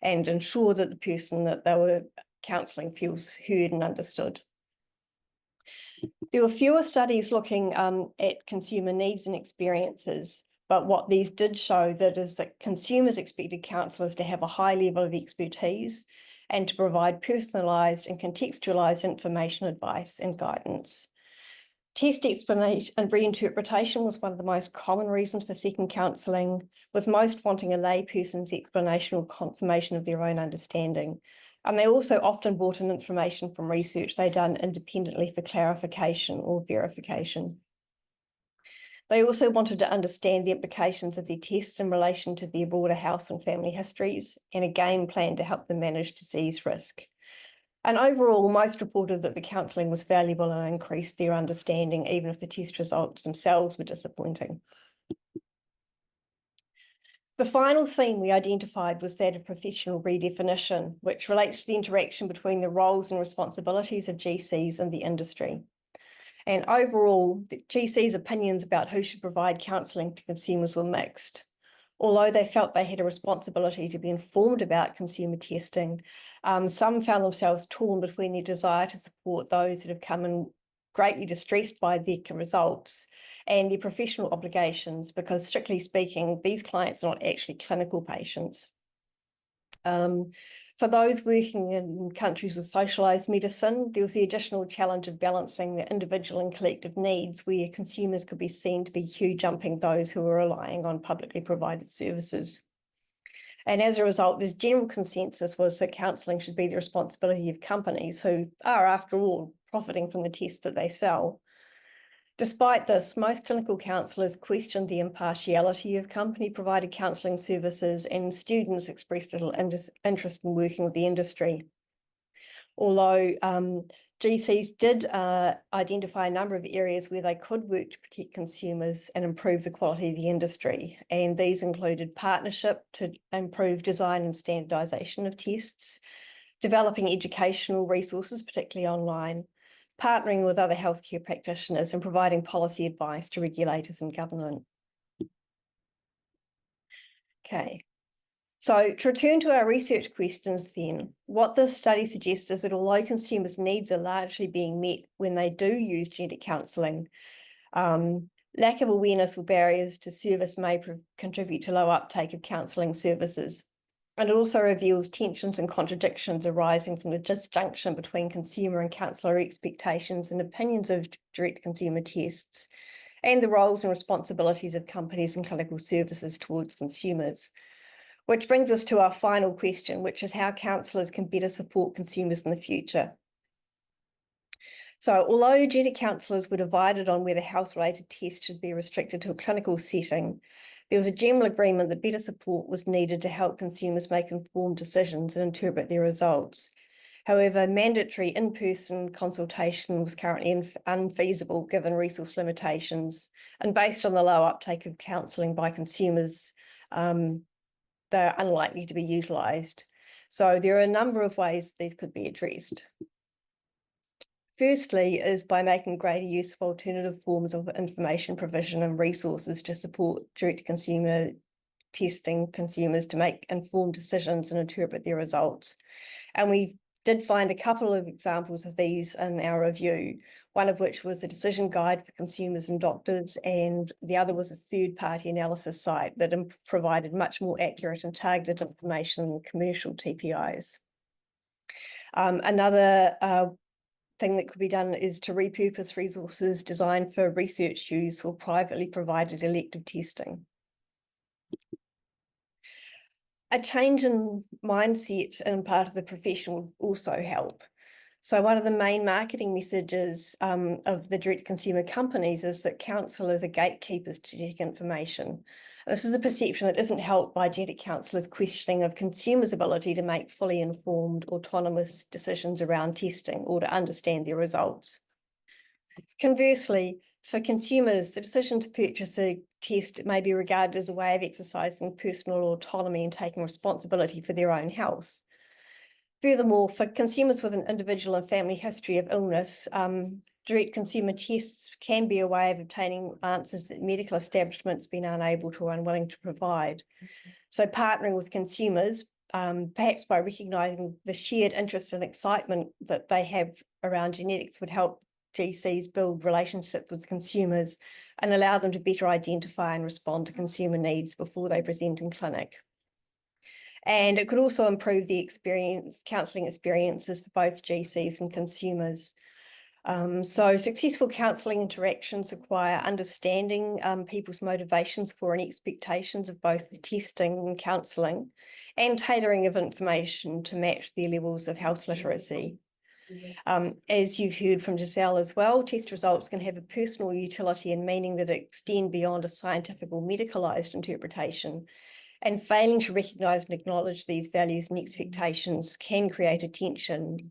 and ensure that the person that they were counselling feels heard and understood. There were fewer studies looking at consumer needs and experiences, but what these did show is that consumers expected counsellors to have a high level of expertise and to provide personalised and contextualised information, advice and guidance. Test explanation and reinterpretation was one of the most common reasons for seeking counselling, with most wanting a layperson's explanation or confirmation of their own understanding. And they also often brought in information from research they'd done independently for clarification or verification. They also wanted to understand the implications of their tests in relation to their broader health and family histories and a game plan to help them manage disease risk. And overall, most reported that the counselling was valuable and increased their understanding, even if the test results themselves were disappointing. The final theme we identified was that of professional redefinition, which relates to the interaction between the roles and responsibilities of GCs and the industry. And overall, the GCs' opinions about who should provide counselling to consumers were mixed. Although they felt they had a responsibility to be informed about consumer testing, some found themselves torn between their desire to support those that have come in greatly distressed by their results and their professional obligations, because strictly speaking, these clients are not actually clinical patients. For those working in countries with socialised medicine, there was the additional challenge of balancing the individual and collective needs, where consumers could be seen to be queue jumping those who were relying on publicly provided services. And as a result, the general consensus was that counselling should be the responsibility of companies who are, after all, profiting from the tests that they sell. Despite this, most clinical counsellors questioned the impartiality of company-provided counselling services, and students expressed little interest in working with the industry. Although GCs did identify a number of areas where they could work to protect consumers and improve the quality of the industry, and these included partnership to improve design and standardisation of tests, developing educational resources, particularly online, partnering with other healthcare practitioners, and providing policy advice to regulators and government. Okay, so to return to our research questions then, what this study suggests is that although consumers' needs are largely being met when they do use genetic counselling, lack of awareness or barriers to service may contribute to low uptake of counselling services. And it also reveals tensions and contradictions arising from the disjunction between consumer and counsellor expectations and opinions of direct consumer tests, and the roles and responsibilities of companies and clinical services towards consumers. Which brings us to our final question, which is how counsellors can better support consumers in the future. So although genetic counsellors were divided on whether health-related tests should be restricted to a clinical setting, there was a general agreement that better support was needed to help consumers make informed decisions and interpret their results. However, mandatory in-person consultation was currently unfeasible given resource limitations, and based on the low uptake of counselling by consumers, they're unlikely to be utilised. So there are a number of ways these could be addressed. Firstly is by making greater use of alternative forms of information provision and resources to support direct-to-consumer testing consumers to make informed decisions and interpret their results. And we did find a couple of examples of these in our review, one of which was a decision guide for consumers and doctors, and the other was a third-party analysis site that provided much more accurate and targeted information than commercial TPIs. Another thing that could be done is to repurpose resources designed for research use or privately provided elective testing. A change in mindset in part of the profession will also help. So one of the main marketing messages of the direct consumer companies is that counsellors are gatekeepers to genetic information. This is a perception that isn't helped by genetic counsellors' questioning of consumers' ability to make fully informed, autonomous decisions around testing or to understand their results. Conversely, for consumers, the decision to purchase a test may be regarded as a way of exercising personal autonomy and taking responsibility for their own health. Furthermore, for consumers with an individual and family history of illness, direct consumer tests can be a way of obtaining answers that medical establishments have been unable to or unwilling to provide. So partnering with consumers, perhaps by recognising the shared interest and excitement that they have around genetics, would help GCs build relationships with consumers and allow them to better identify and respond to consumer needs before they present in clinic. And it could also improve the counselling experiences for both GCs and consumers. So successful counselling interactions require understanding people's motivations for and expectations of both the testing and counselling, and tailoring of information to match their levels of health literacy. As you've heard from Giselle as well, test results can have a personal utility and meaning that extend beyond a scientific or medicalised interpretation. And failing to recognise and acknowledge these values and expectations can create a tension,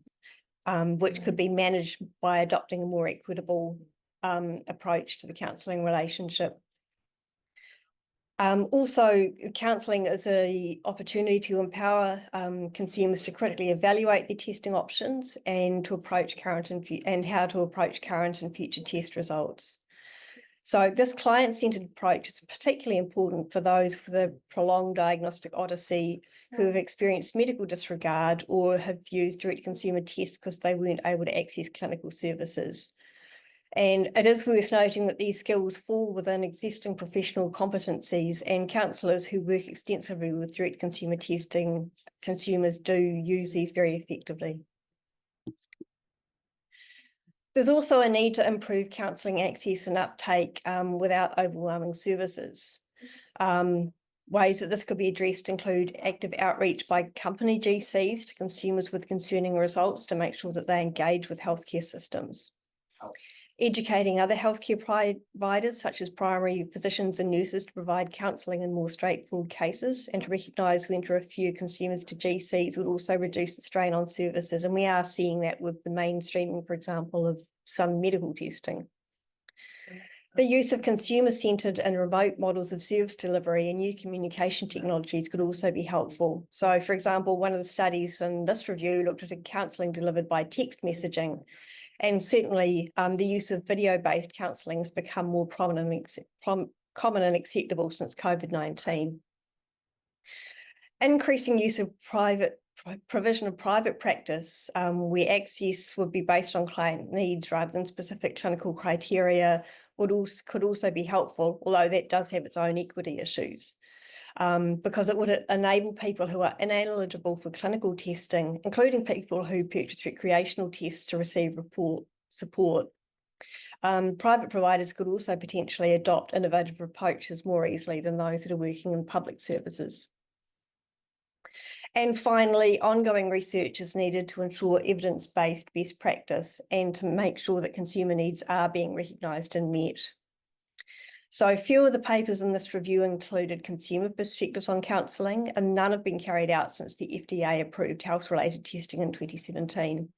which could be managed by adopting a more equitable approach to the counselling relationship. Also, counselling is an opportunity to empower consumers to critically evaluate their testing options and to approach current and how to approach current and future test results. So this client-centred approach is particularly important for those with a prolonged diagnostic odyssey who have experienced medical disregard or have used direct consumer tests because they weren't able to access clinical services. And it is worth noting that these skills fall within existing professional competencies, and counsellors who work extensively with direct consumer testing consumers do use these very effectively. There's also a need to improve counselling access and uptake without overwhelming services. Ways that this could be addressed include active outreach by company GCs to consumers with concerning results to make sure that they engage with healthcare systems. Educating other healthcare providers, such as primary physicians and nurses, to provide counselling in more straightforward cases, and to recognise when to refer consumers to GCs would also reduce the strain on services. And we are seeing that with the mainstreaming, for example, of some medical testing. The use of consumer-centred and remote models of service delivery and new communication technologies could also be helpful. So, for example, one of the studies in this review looked at counselling delivered by text messaging. And certainly the use of video-based counselling has become more common and acceptable since COVID-19. Increasing use of provision of private practice, where access would be based on client needs rather than specific clinical criteria, could also be helpful, although that does have its own equity issues. Because it would enable people who are ineligible for clinical testing, including people who purchase recreational tests, to receive support. Private providers could also potentially adopt innovative approaches more easily than those that are working in public services. And finally, ongoing research is needed to ensure evidence-based best practice and to make sure that consumer needs are being recognised and met. So few of the papers in this review included consumer perspectives on counselling, and none have been carried out since the FDA approved health-related testing in 2017.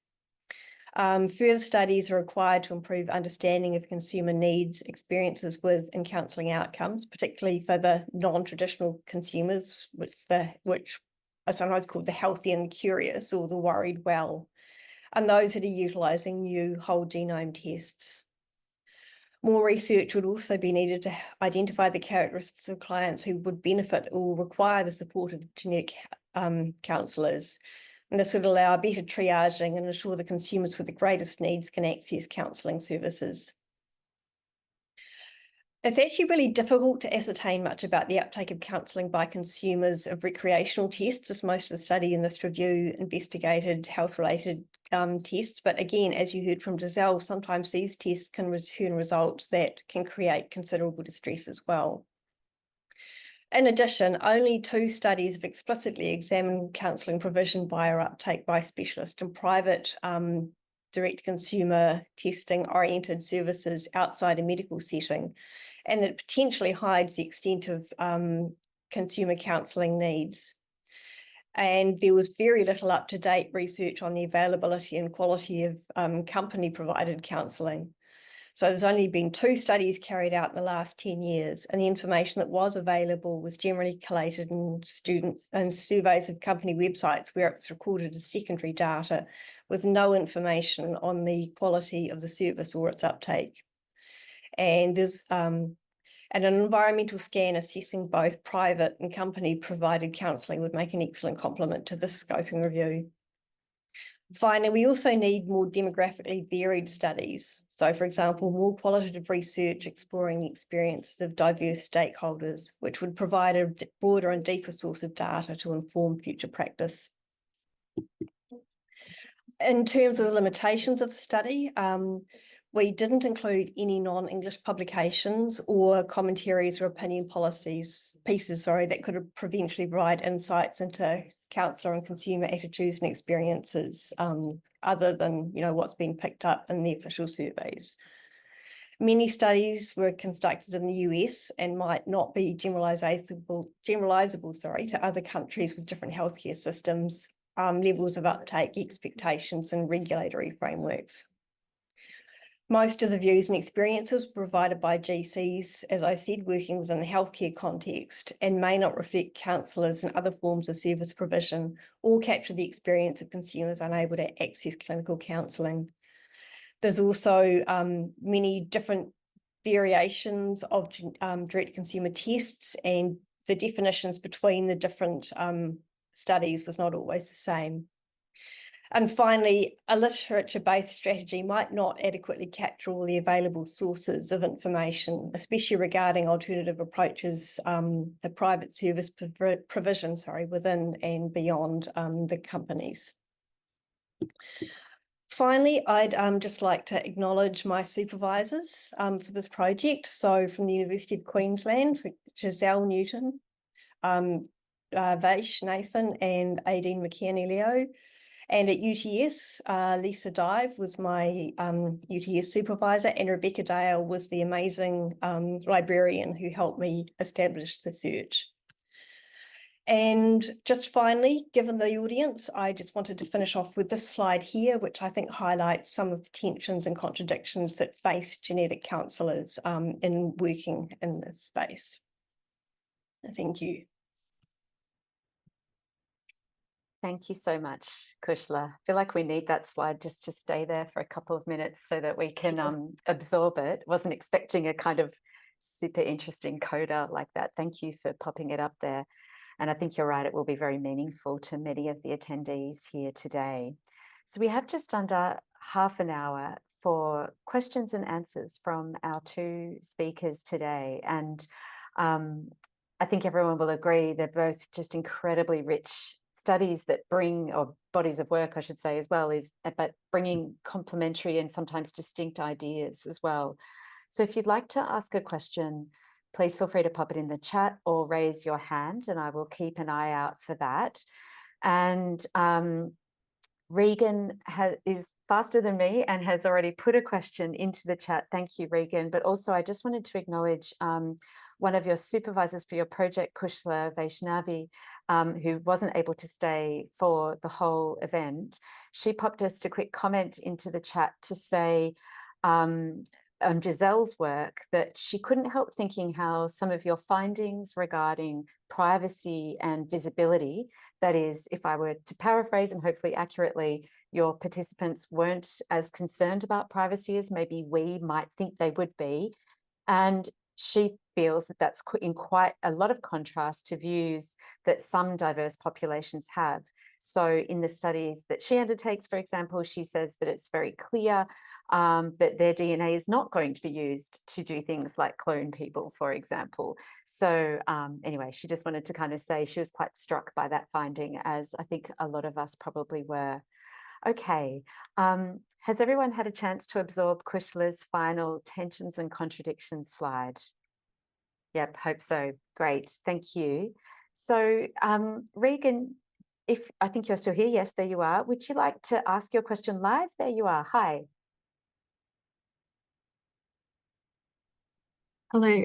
Further studies are required to improve understanding of consumer needs, experiences with, and counselling outcomes, particularly for the non-traditional consumers, which are sometimes called the healthy and the curious, or the worried well, and those that are utilising new whole genome tests. More research would also be needed to identify the characteristics of clients who would benefit or require the support of genetic counsellors. And this would allow better triaging and ensure the consumers with the greatest needs can access counselling services. It's actually really difficult to ascertain much about the uptake of counselling by consumers of recreational tests, as most of the study in this review investigated health-related tests. But again, as you heard from Giselle, sometimes these tests can return results that can create considerable distress as well. In addition, only 2 studies have explicitly examined counselling provision by or uptake by specialist and private direct consumer testing oriented services outside a medical setting, and that potentially hides the extent of consumer counselling needs. And there was very little up-to-date research on the availability and quality of company-provided counselling. So there's only been 2 studies carried out in the last 10 years, and the information that was available was generally collated in student and surveys of company websites where it was recorded as secondary data with no information on the quality of the service or its uptake. And there's and an environmental scan assessing both private and company provided counselling would make an excellent complement to this scoping review. Finally, we also need more demographically varied studies. So, for example, more qualitative research exploring the experiences of diverse stakeholders, which would provide a broader and deeper source of data to inform future practice. In terms of the limitations of the study, we didn't include any non-English publications or commentaries or opinion pieces that could previously provide insights into counsellor and consumer attitudes and experiences, other than what's been picked up in the official surveys. Many studies were conducted in the US and might not be generalisable to other countries with different healthcare systems, levels of uptake, expectations, and regulatory frameworks. Most of the views and experiences provided by GCs, as I said, working within the healthcare context, and may not reflect counsellors and other forms of service provision or capture the experience of consumers unable to access clinical counselling. There's also many different variations of direct consumer tests, and the definitions between the different studies was not always the same. And finally, a literature-based strategy might not adequately capture all the available sources of information, especially regarding alternative approaches, the private service provision, within and beyond the companies. Finally, I'd just like to acknowledge my supervisors for this project. So from the University of Queensland, Giselle Newton, Vaish Nathan, and Aideen McKinney-Leo. And at UTS, Lisa Dive was my UTS supervisor, and Rebecca Dale was the amazing librarian who helped me establish the search. And just finally, given the audience, I just wanted to finish off with this slide here, which I think highlights some of the tensions and contradictions that face genetic counsellors in working in this space. Thank you. Thank you so much, Cushla. I feel like we need that slide just to stay there for a couple of minutes so that we can absorb it. Wasn't expecting a kind of super interesting coda like that. Thank you for popping it up there. And I think you're right, it will be very meaningful to many of the attendees here today. So we have just under half an hour for questions and answers from our 2 speakers today. And I think everyone will agree they're both just incredibly rich studies that bring, or bodies of work, I should say, as well, but bringing complementary and sometimes distinct ideas as well. So if you'd like to ask a question, please feel free to pop it in the chat or raise your hand, and I will keep an eye out for that. And Regan is faster than me and has already put a question into the chat. Thank you, Regan. But also, I just wanted to acknowledge one of your supervisors for your project, Cushla Vaishnavi, who wasn't able to stay for the whole event. She popped us a quick comment into the chat to say on Giselle's work that she couldn't help thinking how some of your findings regarding privacy and visibility, that is, if I were to paraphrase and hopefully accurately, your participants weren't as concerned about privacy as maybe we might think they would be. And she feels that that's in quite a lot of contrast to views that some diverse populations have. So in the studies that she undertakes, for example, she says that it's very clear that their DNA is not going to be used to do things like clone people, for example. So anyway, she just wanted to kind of say she was quite struck by that finding, as I think a lot of us probably were. Okay, has everyone had a chance to absorb Kushla's final tensions and contradictions slide? Yep, hope so. Great, thank you. So Regan, if I think you're still here, yes, there you are. Would you like to ask your question live? There you are, hi. Hello.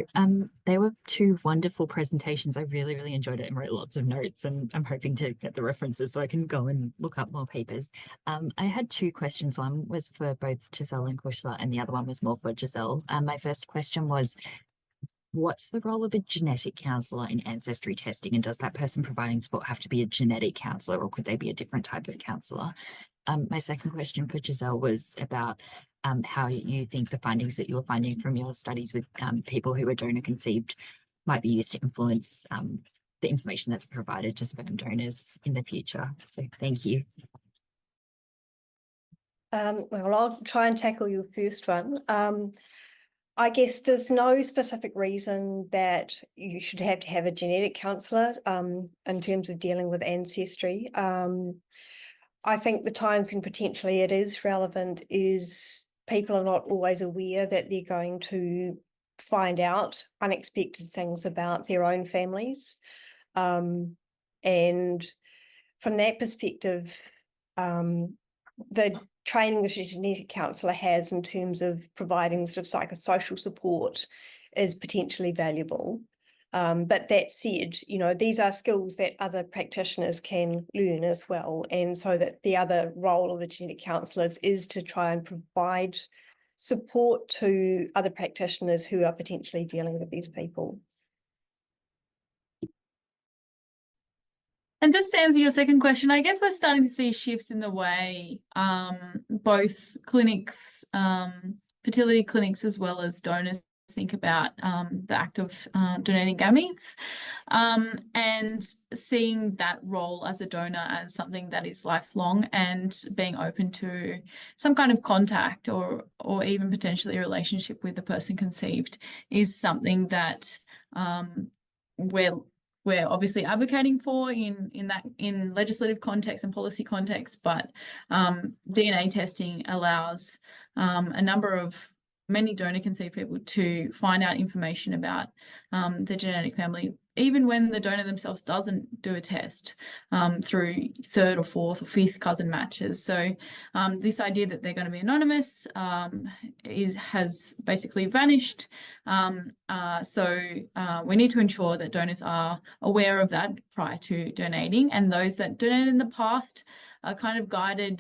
They were two wonderful presentations. I really, really enjoyed it and wrote lots of notes, and I'm hoping to get the references so I can go and look up more papers. I had two questions. One was for both Giselle and Cushla, and the other one was more for Giselle. My first question was, what's the role of a genetic counsellor in ancestry testing? And does that person providing support have to be a genetic counsellor, or could they be a different type of counsellor? My second question for Giselle was about how you think the findings that you were finding from your studies with people who were donor conceived might be used to influence the information that's provided to sperm donors in the future. So thank you. Well, I'll try and tackle your first one. I guess there's no specific reason that you should have to have a genetic counsellor in terms of dealing with ancestry. I think the times when potentially it is relevant is people are not always aware that they're going to find out unexpected things about their own families. And from that perspective, the training that a genetic counsellor has in terms of providing sort of psychosocial support is potentially valuable. But that said, you know, these are skills that other practitioners can learn as well. And so that the other role of the genetic counsellors is to try and provide support to other practitioners who are potentially dealing with these people. And just to answer your second question, I guess we're starting to see shifts in the way both clinics, fertility clinics, as well as donors think about the act of donating gametes, and seeing that role as a donor as something that is lifelong, and being open to some kind of contact or even potentially a relationship with the person conceived is something that we're obviously advocating for in legislative context and policy context, but DNA testing allows many donor conceived people to find out information about the genetic family, even when the donor themselves doesn't do a test, through third or fourth or fifth cousin matches. So this idea that they're going to be anonymous has basically vanished. So we need to ensure that donors are aware of that prior to donating, and those that donated in the past are kind of guided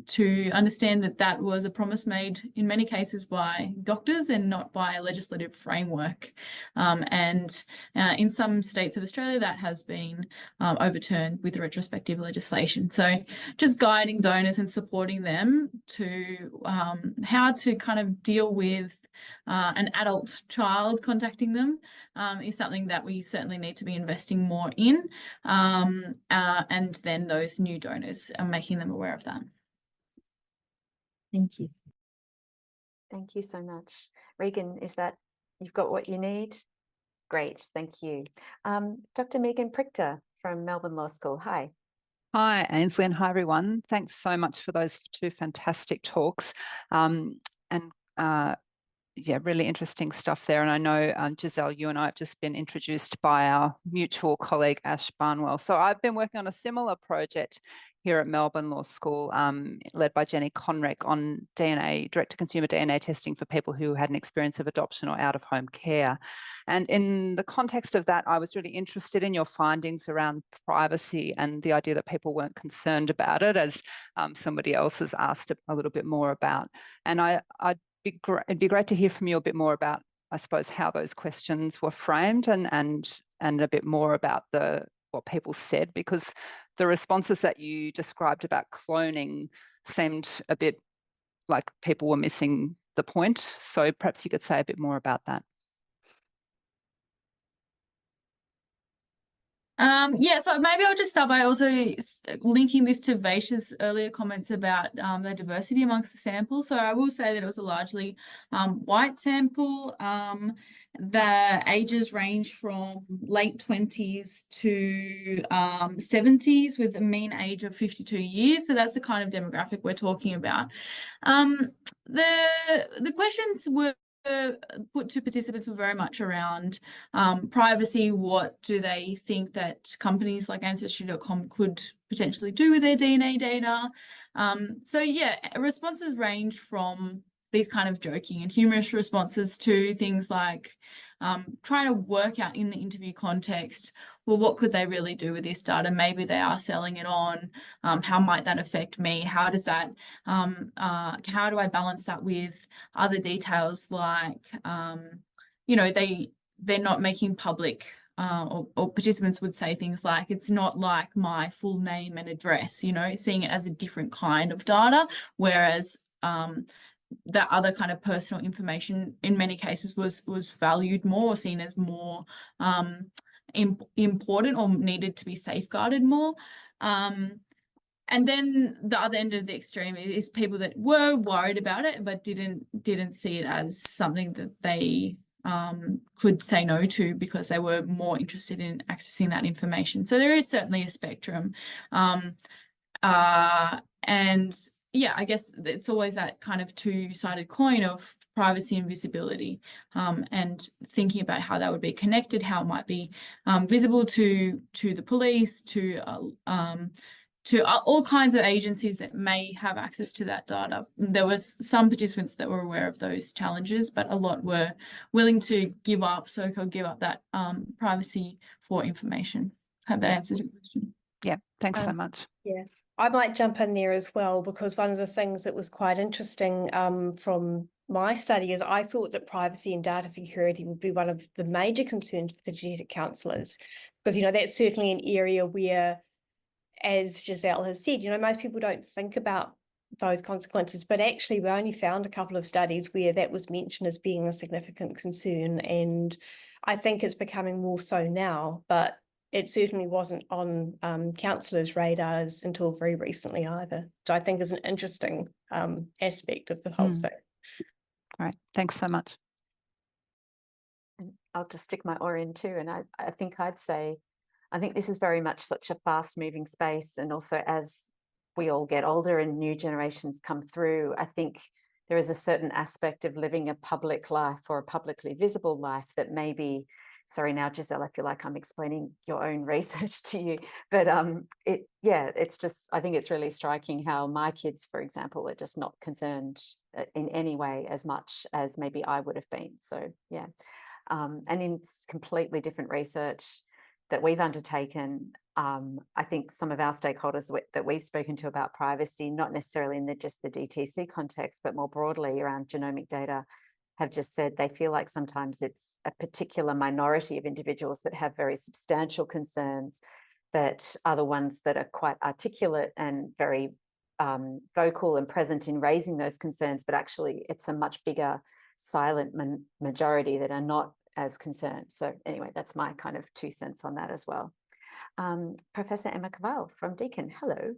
to understand that that was a promise made in many cases by doctors and not by a legislative framework. And in some states of Australia, that has been overturned with retrospective legislation. So just guiding donors and supporting them to how to kind of deal with an adult child contacting them is something that we certainly need to be investing more in, and then those new donors and making them aware of that. Thank you. Thank you so much. Regan, is that you've got what you need? Great, thank you. Dr. Megan Prichter from Melbourne Law School, hi. Hi, Ainsley, and hi, everyone. Thanks so much for those two fantastic talks. Yeah, really interesting stuff there. And I know, Giselle, you and I have just been introduced by our mutual colleague, Ash Barnwell. So I've been working on a similar project here at Melbourne Law School, led by Jenny Conrick, on direct-to-consumer DNA testing for people who had an experience of adoption or out-of-home care. And in the context of that, I was really interested in your findings around privacy and the idea that people weren't concerned about it, as somebody else has asked a little bit more about. And it'd be great to hear from you a bit more about, I suppose, how those questions were framed and a bit more about what people said, because the responses that you described about cloning seemed a bit like people were missing the point. So perhaps you could say a bit more about that. Yeah, so maybe I'll just start by also linking this to Vaish's earlier comments about the diversity amongst the sample. So I will say that it was a largely white sample. The ages range from late 20s to 70s, with a mean age of 52 years. So that's the kind of demographic we're talking about. The questions were put to participants were very much around privacy. What do they think that companies like Ancestry.com could potentially do with their DNA data? So yeah, responses range from these kind of joking and humorous responses to things like trying to work out in the interview context, well, what could they really do with this data? Maybe they are selling it on. How might that affect me? How does that, how do I balance that with other details like, you know, they're not making public, or participants would say things like, it's not like my full name and address, you know, seeing it as a different kind of data, whereas that other kind of personal information in many cases was valued more, seen as more important or needed to be safeguarded more. And then the other end of the extreme is people that were worried about it but didn't see it as something that they could say no to because they were more interested in accessing that information. So there is certainly a spectrum. And yeah, I guess it's always that kind of two-sided coin of privacy and visibility, and thinking about how that would be connected, how it might be visible to the police, to all kinds of agencies that may have access to that data. There was some participants that were aware of those challenges, but a lot were willing to give up, so-called give up that privacy for information. I hope that answers your question. Yeah, thanks so much. Yeah, I might jump in there as well, because one of the things that was quite interesting from my study is I thought that privacy and data security would be one of the major concerns for the genetic counsellors, because, you know, that's certainly an area where, as Giselle has said, you know, most people don't think about those consequences, but actually we only found a couple of studies where that was mentioned as being a significant concern, and I think it's becoming more so now, but it certainly wasn't on counsellors' radars until very recently either. So I think is an interesting aspect of the whole thing. All right, thanks so much. And I'll just stick my oar in too, and I think I'd say, I think this is very much such a fast-moving space, and also as we all get older and new generations come through, I think there is a certain aspect of living a public life or a publicly visible life that maybe, sorry now, Giselle, I feel like I'm explaining your own research to you, but it's just, I think it's really striking how my kids, for example, are just not concerned in any way as much as maybe I would have been. So yeah, and in completely different research that we've undertaken, I think some of our stakeholders that we've spoken to about privacy, not necessarily in just the DTC context, but more broadly around genomic data, have just said they feel like sometimes it's a particular minority of individuals that have very substantial concerns, that are the ones that are quite articulate and very vocal and present in raising those concerns, but actually it's a much bigger silent majority that are not as concerned. So anyway, that's my kind of 2 cents on that as well. Professor Emma Cavell from Deakin, hello.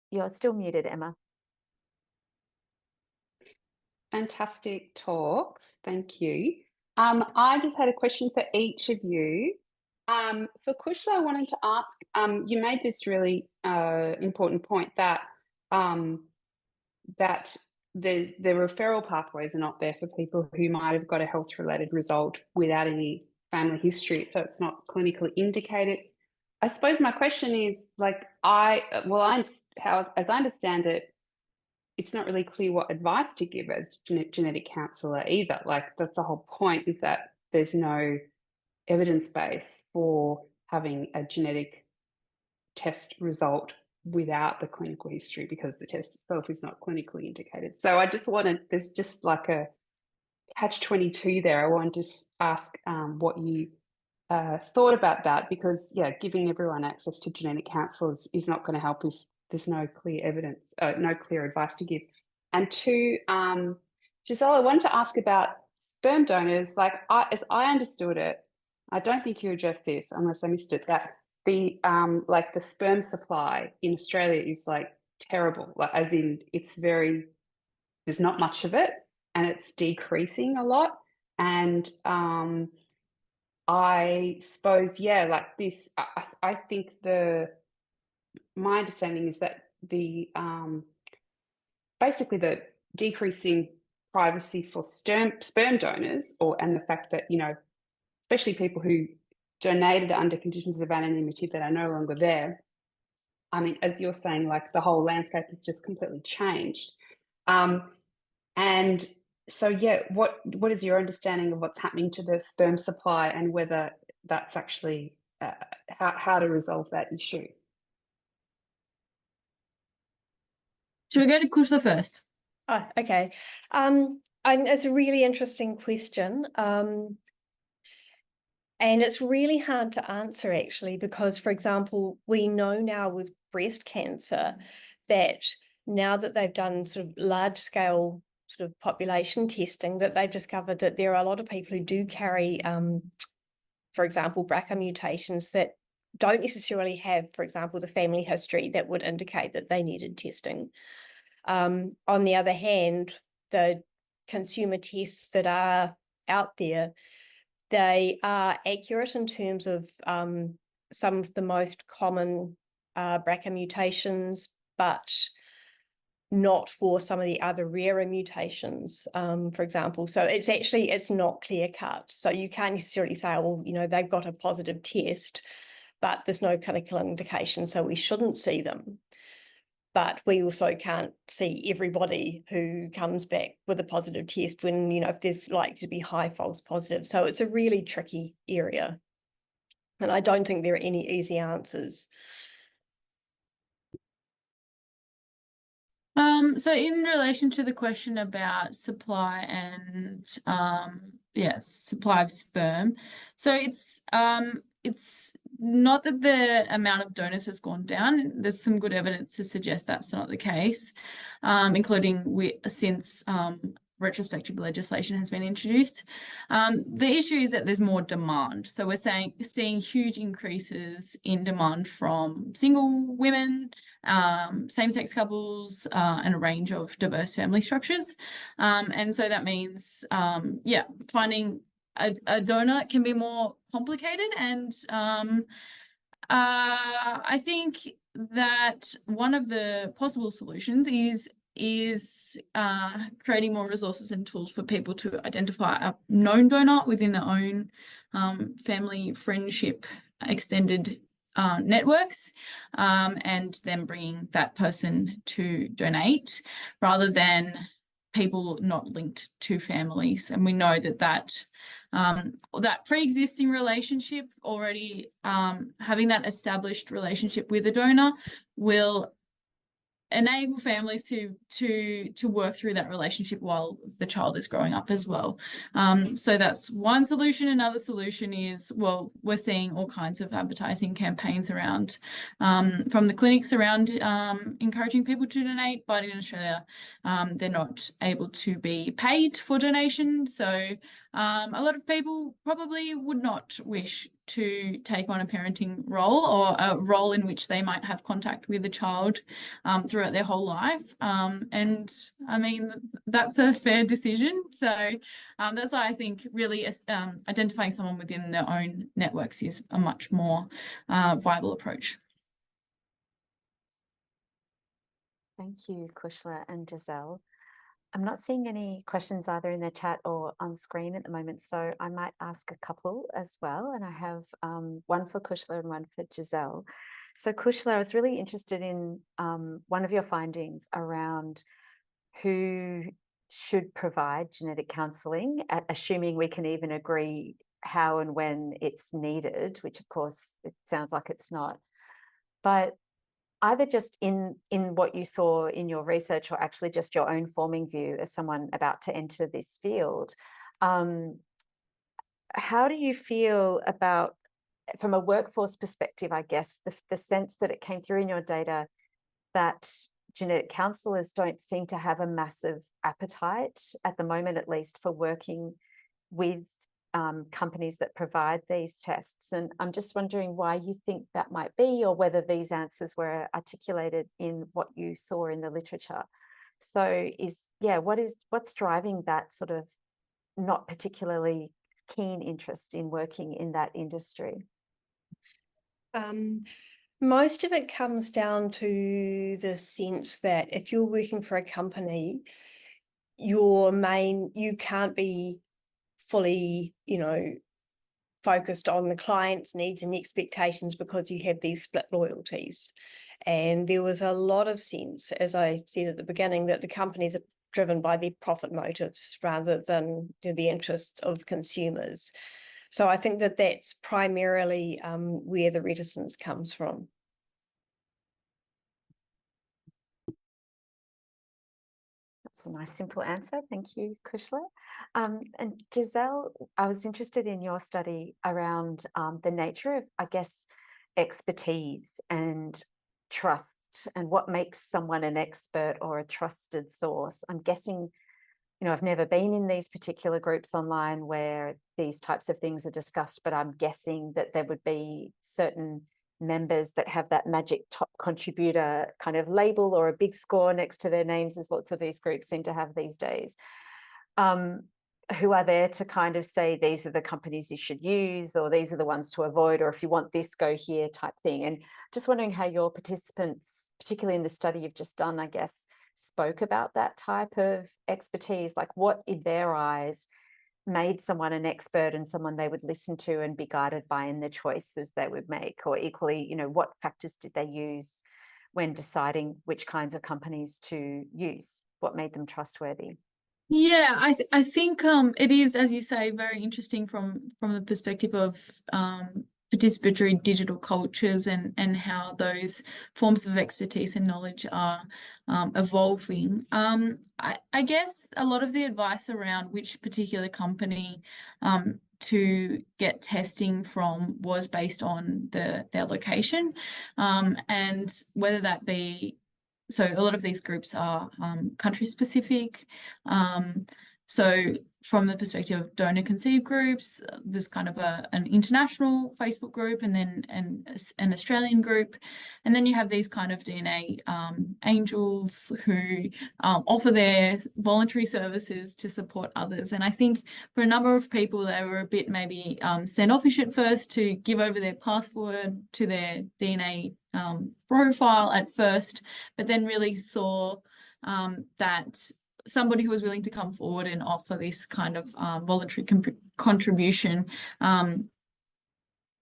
You're still muted, Emma. Fantastic talk, thank you. I just had a question for each of you. For Cushla, I wanted to ask, you made this really important point that that the referral pathways are not there for people who might have got a health-related result without any family history, so it's not clinically indicated. I suppose my question is, like, as I understand it, it's not really clear what advice to give as genetic counsellor either. Like, that's the whole point, is that there's no evidence base for having a genetic test result without the clinical history, because the test itself is not clinically indicated. So I just wanted, there's just like a catch-22 there. I wanted to ask what you thought about that, because yeah, giving everyone access to genetic counsellors is not going to help if there's no clear evidence, no clear advice to give. And two, Giselle, I wanted to ask about sperm donors. Like, as I understood it, I don't think you addressed this unless I missed it, that the like the sperm supply in Australia is like terrible, like, as in there's not much of it and it's decreasing a lot. And I suppose, yeah, like this, I think my understanding is that the basically the decreasing privacy for sperm donors, and the fact that, you know, especially people who donated under conditions of anonymity that are no longer there, I mean, as you're saying, like the whole landscape has just completely changed. And so, yeah, what is your understanding of what's happening to the sperm supply and whether that's actually how to resolve that issue? Should we go to Cushla first? Oh, okay. It's a really interesting question. And it's really hard to answer, actually, because, for example, we know now with breast cancer that now that they've done sort of large scale sort of population testing, that they've discovered that there are a lot of people who do carry, for example, BRCA mutations that don't necessarily have, for example, the family history that would indicate that they needed testing. On the other hand, the consumer tests that are out there, they are accurate in terms of some of the most common BRCA mutations, but not for some of the other rarer mutations, for example. So it's not clear cut. So you can't necessarily say, well, you know, they've got a positive test, but there's no clinical indication, so we shouldn't see them. But we also can't see everybody who comes back with a positive test when, you know, if there's likely to be high false positives. So it's a really tricky area. And I don't think there are any easy answers. So in relation to the question about supply and supply of sperm, so it's not that the amount of donors has gone down. There's some good evidence to suggest that's not the case, including since retrospective legislation has been introduced. The issue is that there's more demand. So we're seeing huge increases in demand from single women, same-sex couples, and a range of diverse family structures. And so that means, finding a donor can be more complicated. And I think that one of the possible solutions is creating more resources and tools for people to identify a known donor within their own family, friendship, extended networks, and then bringing that person to donate rather than people not linked to families. And we know that pre-existing relationship already, having that established relationship with a donor will enable families to work through that relationship while the child is growing up as well. So that's one solution. Another solution is, well, we're seeing all kinds of advertising campaigns around from the clinics around encouraging people to donate, but in Australia they're not able to be paid for donation. So a lot of people probably would not wish to take on a parenting role or a role in which they might have contact with a child throughout their whole life. And I mean, that's a fair decision. So that's why I think really identifying someone within their own networks is a much more viable approach. Thank you, Cushla and Giselle. I'm not seeing any questions either in the chat or on screen at the moment, so I might ask a couple as well. And I have one for Cushla and one for Giselle. So Cushla, I was really interested in one of your findings around who should provide genetic counselling, assuming we can even agree how and when it's needed, which of course it sounds like it's not. But either just in what you saw in your research or actually just your own forming view as someone about to enter this field, how do you feel about, from a workforce perspective, I guess, the sense that it came through in your data that genetic counsellors don't seem to have a massive appetite, at the moment at least, for working with companies that provide these tests. And I'm just wondering why you think that might be, or whether these answers were articulated in what you saw in the literature. So what's driving that sort of not particularly keen interest in working in that industry? Most of it comes down to the sense that if you're working for a company, you can't be fully, focused on the client's needs and expectations because you have these split loyalties. And there was a lot of sense, as I said at the beginning, that the companies are driven by their profit motives rather than the interests of consumers. So I think that that's primarily where the reticence comes from. That's a nice, simple answer. Thank you, Cushla. And Giselle, I was interested in your study around the nature of, I guess, expertise and trust and what makes someone an expert or a trusted source. I'm guessing, I've never been in these particular groups online where these types of things are discussed, but I'm guessing that there would be certain members that have that magic top contributor kind of label or a big score next to their names, as lots of these groups seem to have these days, who are there to kind of say, these are the companies you should use, or these are the ones to avoid, or if you want this, go here type thing. And just wondering how your participants, particularly in the study you've just done, I guess, spoke about that type of expertise, like what in their eyes made someone an expert and someone they would listen to and be guided by in the choices they would make, or equally, what factors did they use when deciding which kinds of companies to use? What made them trustworthy? Yeah, I think it is, as you say, very interesting from the perspective of participatory digital cultures and how those forms of expertise and knowledge are evolving. I guess a lot of the advice around which particular company to get testing from was based on their location, and whether that be, so a lot of these groups are country specific. So from the perspective of donor conceived groups, there's kind of an international Facebook group and then an Australian group. And then you have these kind of DNA angels who offer their voluntary services to support others. And I think for a number of people, they were a bit maybe standoffish at first to give over their password to their DNA profile at first, but then really saw that somebody who was willing to come forward and offer this kind of voluntary contribution,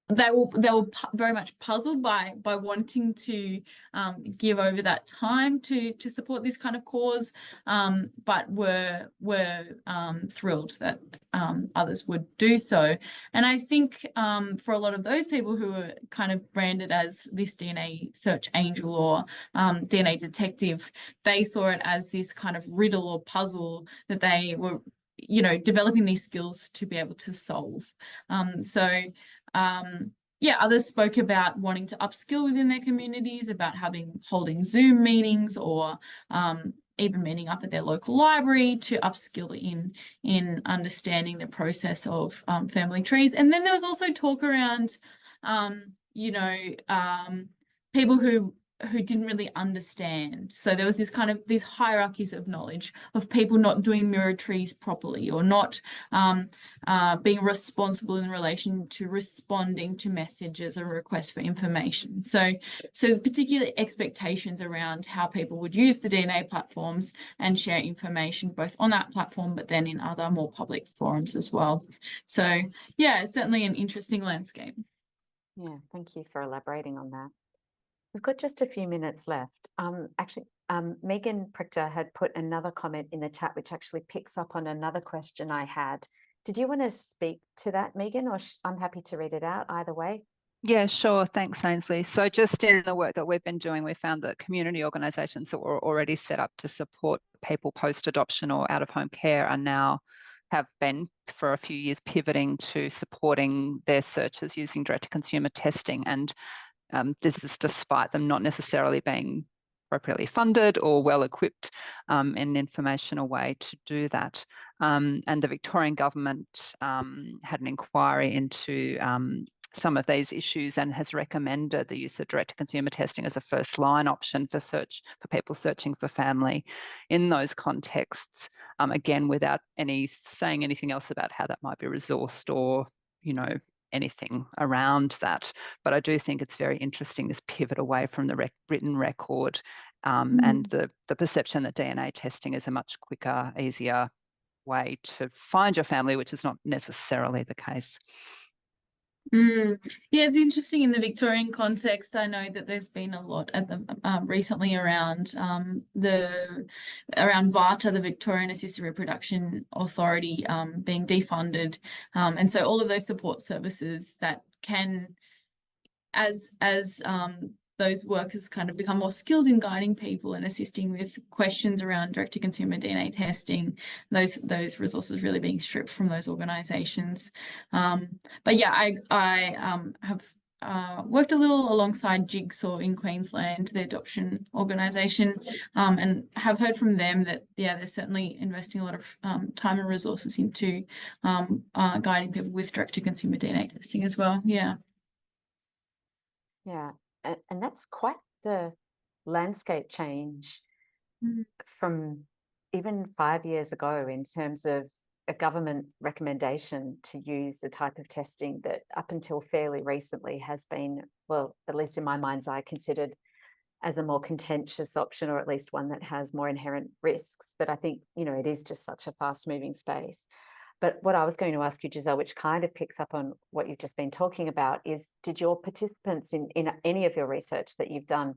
they were very much puzzled by wanting to give over that time to support this kind of cause, but were thrilled that others would do so. And I think for a lot of those people who were kind of branded as this DNA search angel or DNA detective, they saw it as this kind of riddle or puzzle that they were, developing these skills to be able to solve. Yeah, others spoke about wanting to upskill within their communities, about holding Zoom meetings or even meeting up at their local library to upskill in understanding the process of family trees. And then there was also talk around, people who didn't really understand. So there was this kind of these hierarchies of knowledge of people not doing mirror trees properly or not being responsible in relation to responding to messages or requests for information. So particular expectations around how people would use the DNA platforms and share information both on that platform, but then in other more public forums as well. So yeah, it's certainly an interesting landscape. Yeah, thank you for elaborating on that. We've got just a few minutes left. Megan Prichter had put another comment in the chat, which actually picks up on another question I had. Did you want to speak to that, Megan, or I'm happy to read it out either way? Yeah, sure. Thanks, Ainsley. So just in the work that we've been doing, we found that community organisations that were already set up to support people post-adoption or out-of-home care are now have been for a few years pivoting to supporting their searches using direct-to-consumer testing. And this is despite them not necessarily being appropriately funded or well equipped in an informational way to do that. And the Victorian government had an inquiry into some of these issues and has recommended the use of direct-to-consumer testing as a first-line option for people searching for family in those contexts. Again, without saying anything else about how that might be resourced or, anything around that. But I do think it's very interesting, this pivot away from the written record and the perception that DNA testing is a much quicker, easier way to find your family, which is not necessarily the case. Yeah, it's interesting in the Victorian context. I know that there's been a lot at the recently around around VARTA, the Victorian Assisted Reproduction Authority, being defunded, and so all of those support services that can, as those workers kind of become more skilled in guiding people and assisting with questions around direct-to-consumer DNA testing, those resources really being stripped from those organisations. But yeah, I have worked a little alongside Jigsaw in Queensland, the adoption organisation, and have heard from them that, yeah, they're certainly investing a lot of time and resources into guiding people with direct-to-consumer DNA testing as well. Yeah. Yeah, and that's quite the landscape change from even 5 years ago in terms of a government recommendation to use the type of testing that up until fairly recently has been, well, at least in my mind's eye, considered as a more contentious option, or at least one that has more inherent risks. But I think, you know, it is just such a fast-moving space. But what I was going to ask you, Giselle, which kind of picks up on what you've just been talking about, is did your participants in any of your research that you've done,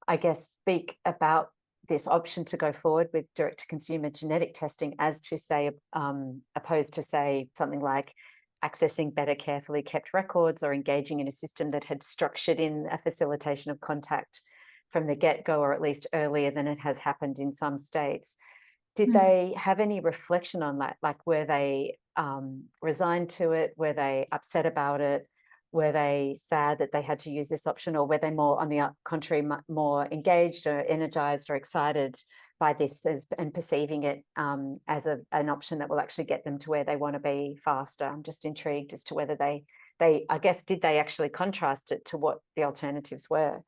I guess, speak about this option to go forward with direct-to-consumer genetic testing as to say, opposed to say something like accessing better carefully kept records or engaging in a system that had structured in a facilitation of contact from the get-go, or at least earlier than it has happened in some states? Did they have any reflection on that? Like, were they resigned to it? Were they upset about it? Were they sad that they had to use this option? Or were they more, on the contrary, more engaged or energized or excited by this and perceiving it as an option that will actually get them to where they want to be faster? I'm just intrigued as to whether they I guess, did they actually contrast it to what the alternatives were?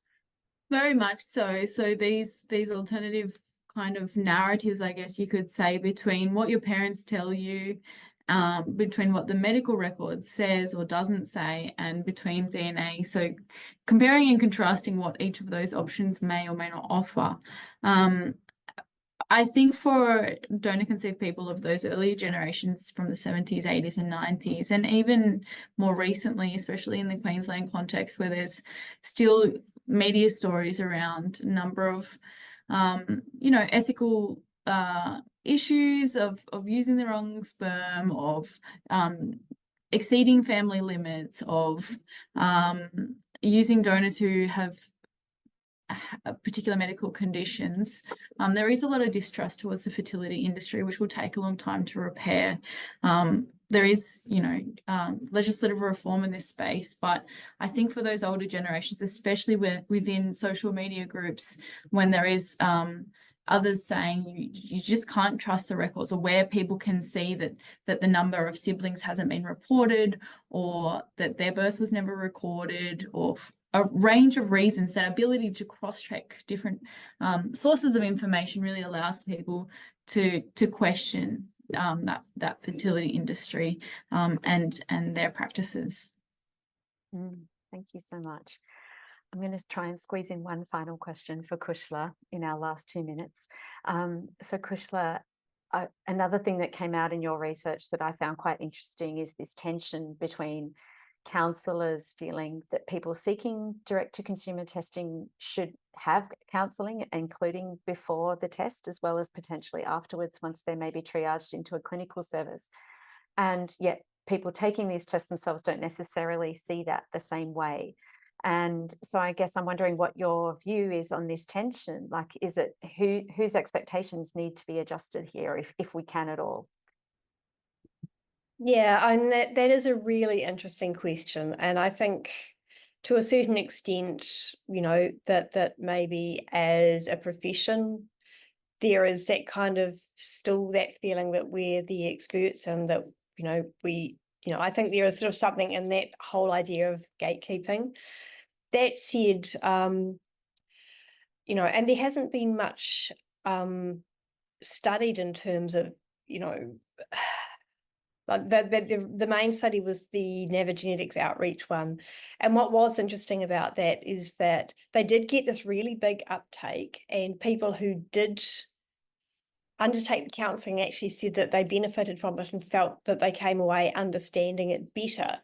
Very much so. So these alternative kind of narratives, I guess you could say, between what your parents tell you, between what the medical record says or doesn't say, and between DNA. So comparing and contrasting what each of those options may or may not offer. I think for donor-conceived people of those earlier generations from the 70s, 80s and 90s, and even more recently, especially in the Queensland context, where there's still media stories around a number of, you know, ethical issues of using the wrong sperm, of exceeding family limits, of using donors who have particular medical conditions. There is a lot of distrust towards the fertility industry, which will take a long time to repair. There is, you know, legislative reform in this space, but I think for those older generations, especially within social media groups, when there is others saying you just can't trust the records, or where people can see that the number of siblings hasn't been reported, or that their birth was never recorded, or a range of reasons, that ability to cross-check different sources of information really allows people to question that fertility industry and their practices. Thank you so much. I'm going to try and squeeze in one final question for Cushla in our last 2 minutes. So Cushla, another thing that came out in your research that I found quite interesting is this tension between counsellors feeling that people seeking direct-to-consumer testing should have counselling, including before the test as well as potentially afterwards once they may be triaged into a clinical service. And yet people taking these tests themselves don't necessarily see that the same way. And so I guess I'm wondering what your view is on this tension. Like, is it whose expectations need to be adjusted here, if we can at all? Yeah, and that is a really interesting question. And I think to a certain extent, you know, that maybe as a profession, there is that kind of still that feeling that we're the experts and that, you know, I think there is sort of something in that whole idea of gatekeeping. That said, you know, and there hasn't been much studied in terms of, you know, the main study was the Navagenetics outreach one. And what was interesting about that is that they did get this really big uptake, and people who did undertake the counselling actually said that they benefited from it and felt that they came away understanding it better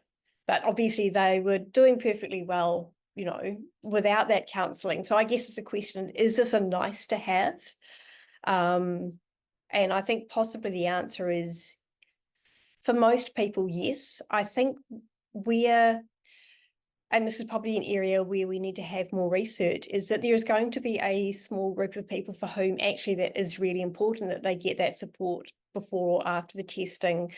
but obviously they were doing perfectly well, you know, without that counselling. So I guess it's a question, is this a nice to have? And I think possibly the answer is, for most people, yes. I think and this is probably an area where we need to have more research, is that there is going to be a small group of people for whom actually that is really important, that they get that support before or after the testing.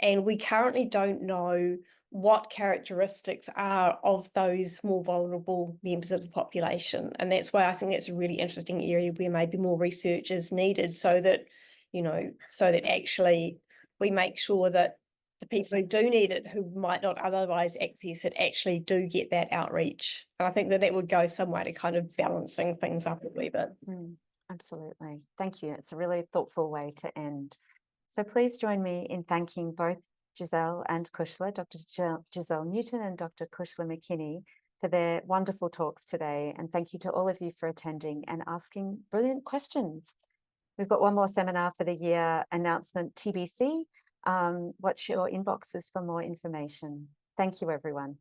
And we currently don't know what characteristics are of those more vulnerable members of the population. And that's why I think that's a really interesting area where maybe more research is needed, so that, you know, so that actually we make sure that the people who do need it, who might not otherwise access it, actually do get that outreach. And I think that would go some way to kind of balancing things up a wee bit. Absolutely. Thank you. It's a really thoughtful way to end. So please join me in thanking both Giselle and Cushla, Dr. Giselle Newton and Dr. Cushla McKinney, for their wonderful talks today. And thank you to all of you for attending and asking brilliant questions. We've got one more seminar for the year announcement, TBC. Watch your inboxes for more information. Thank you, everyone.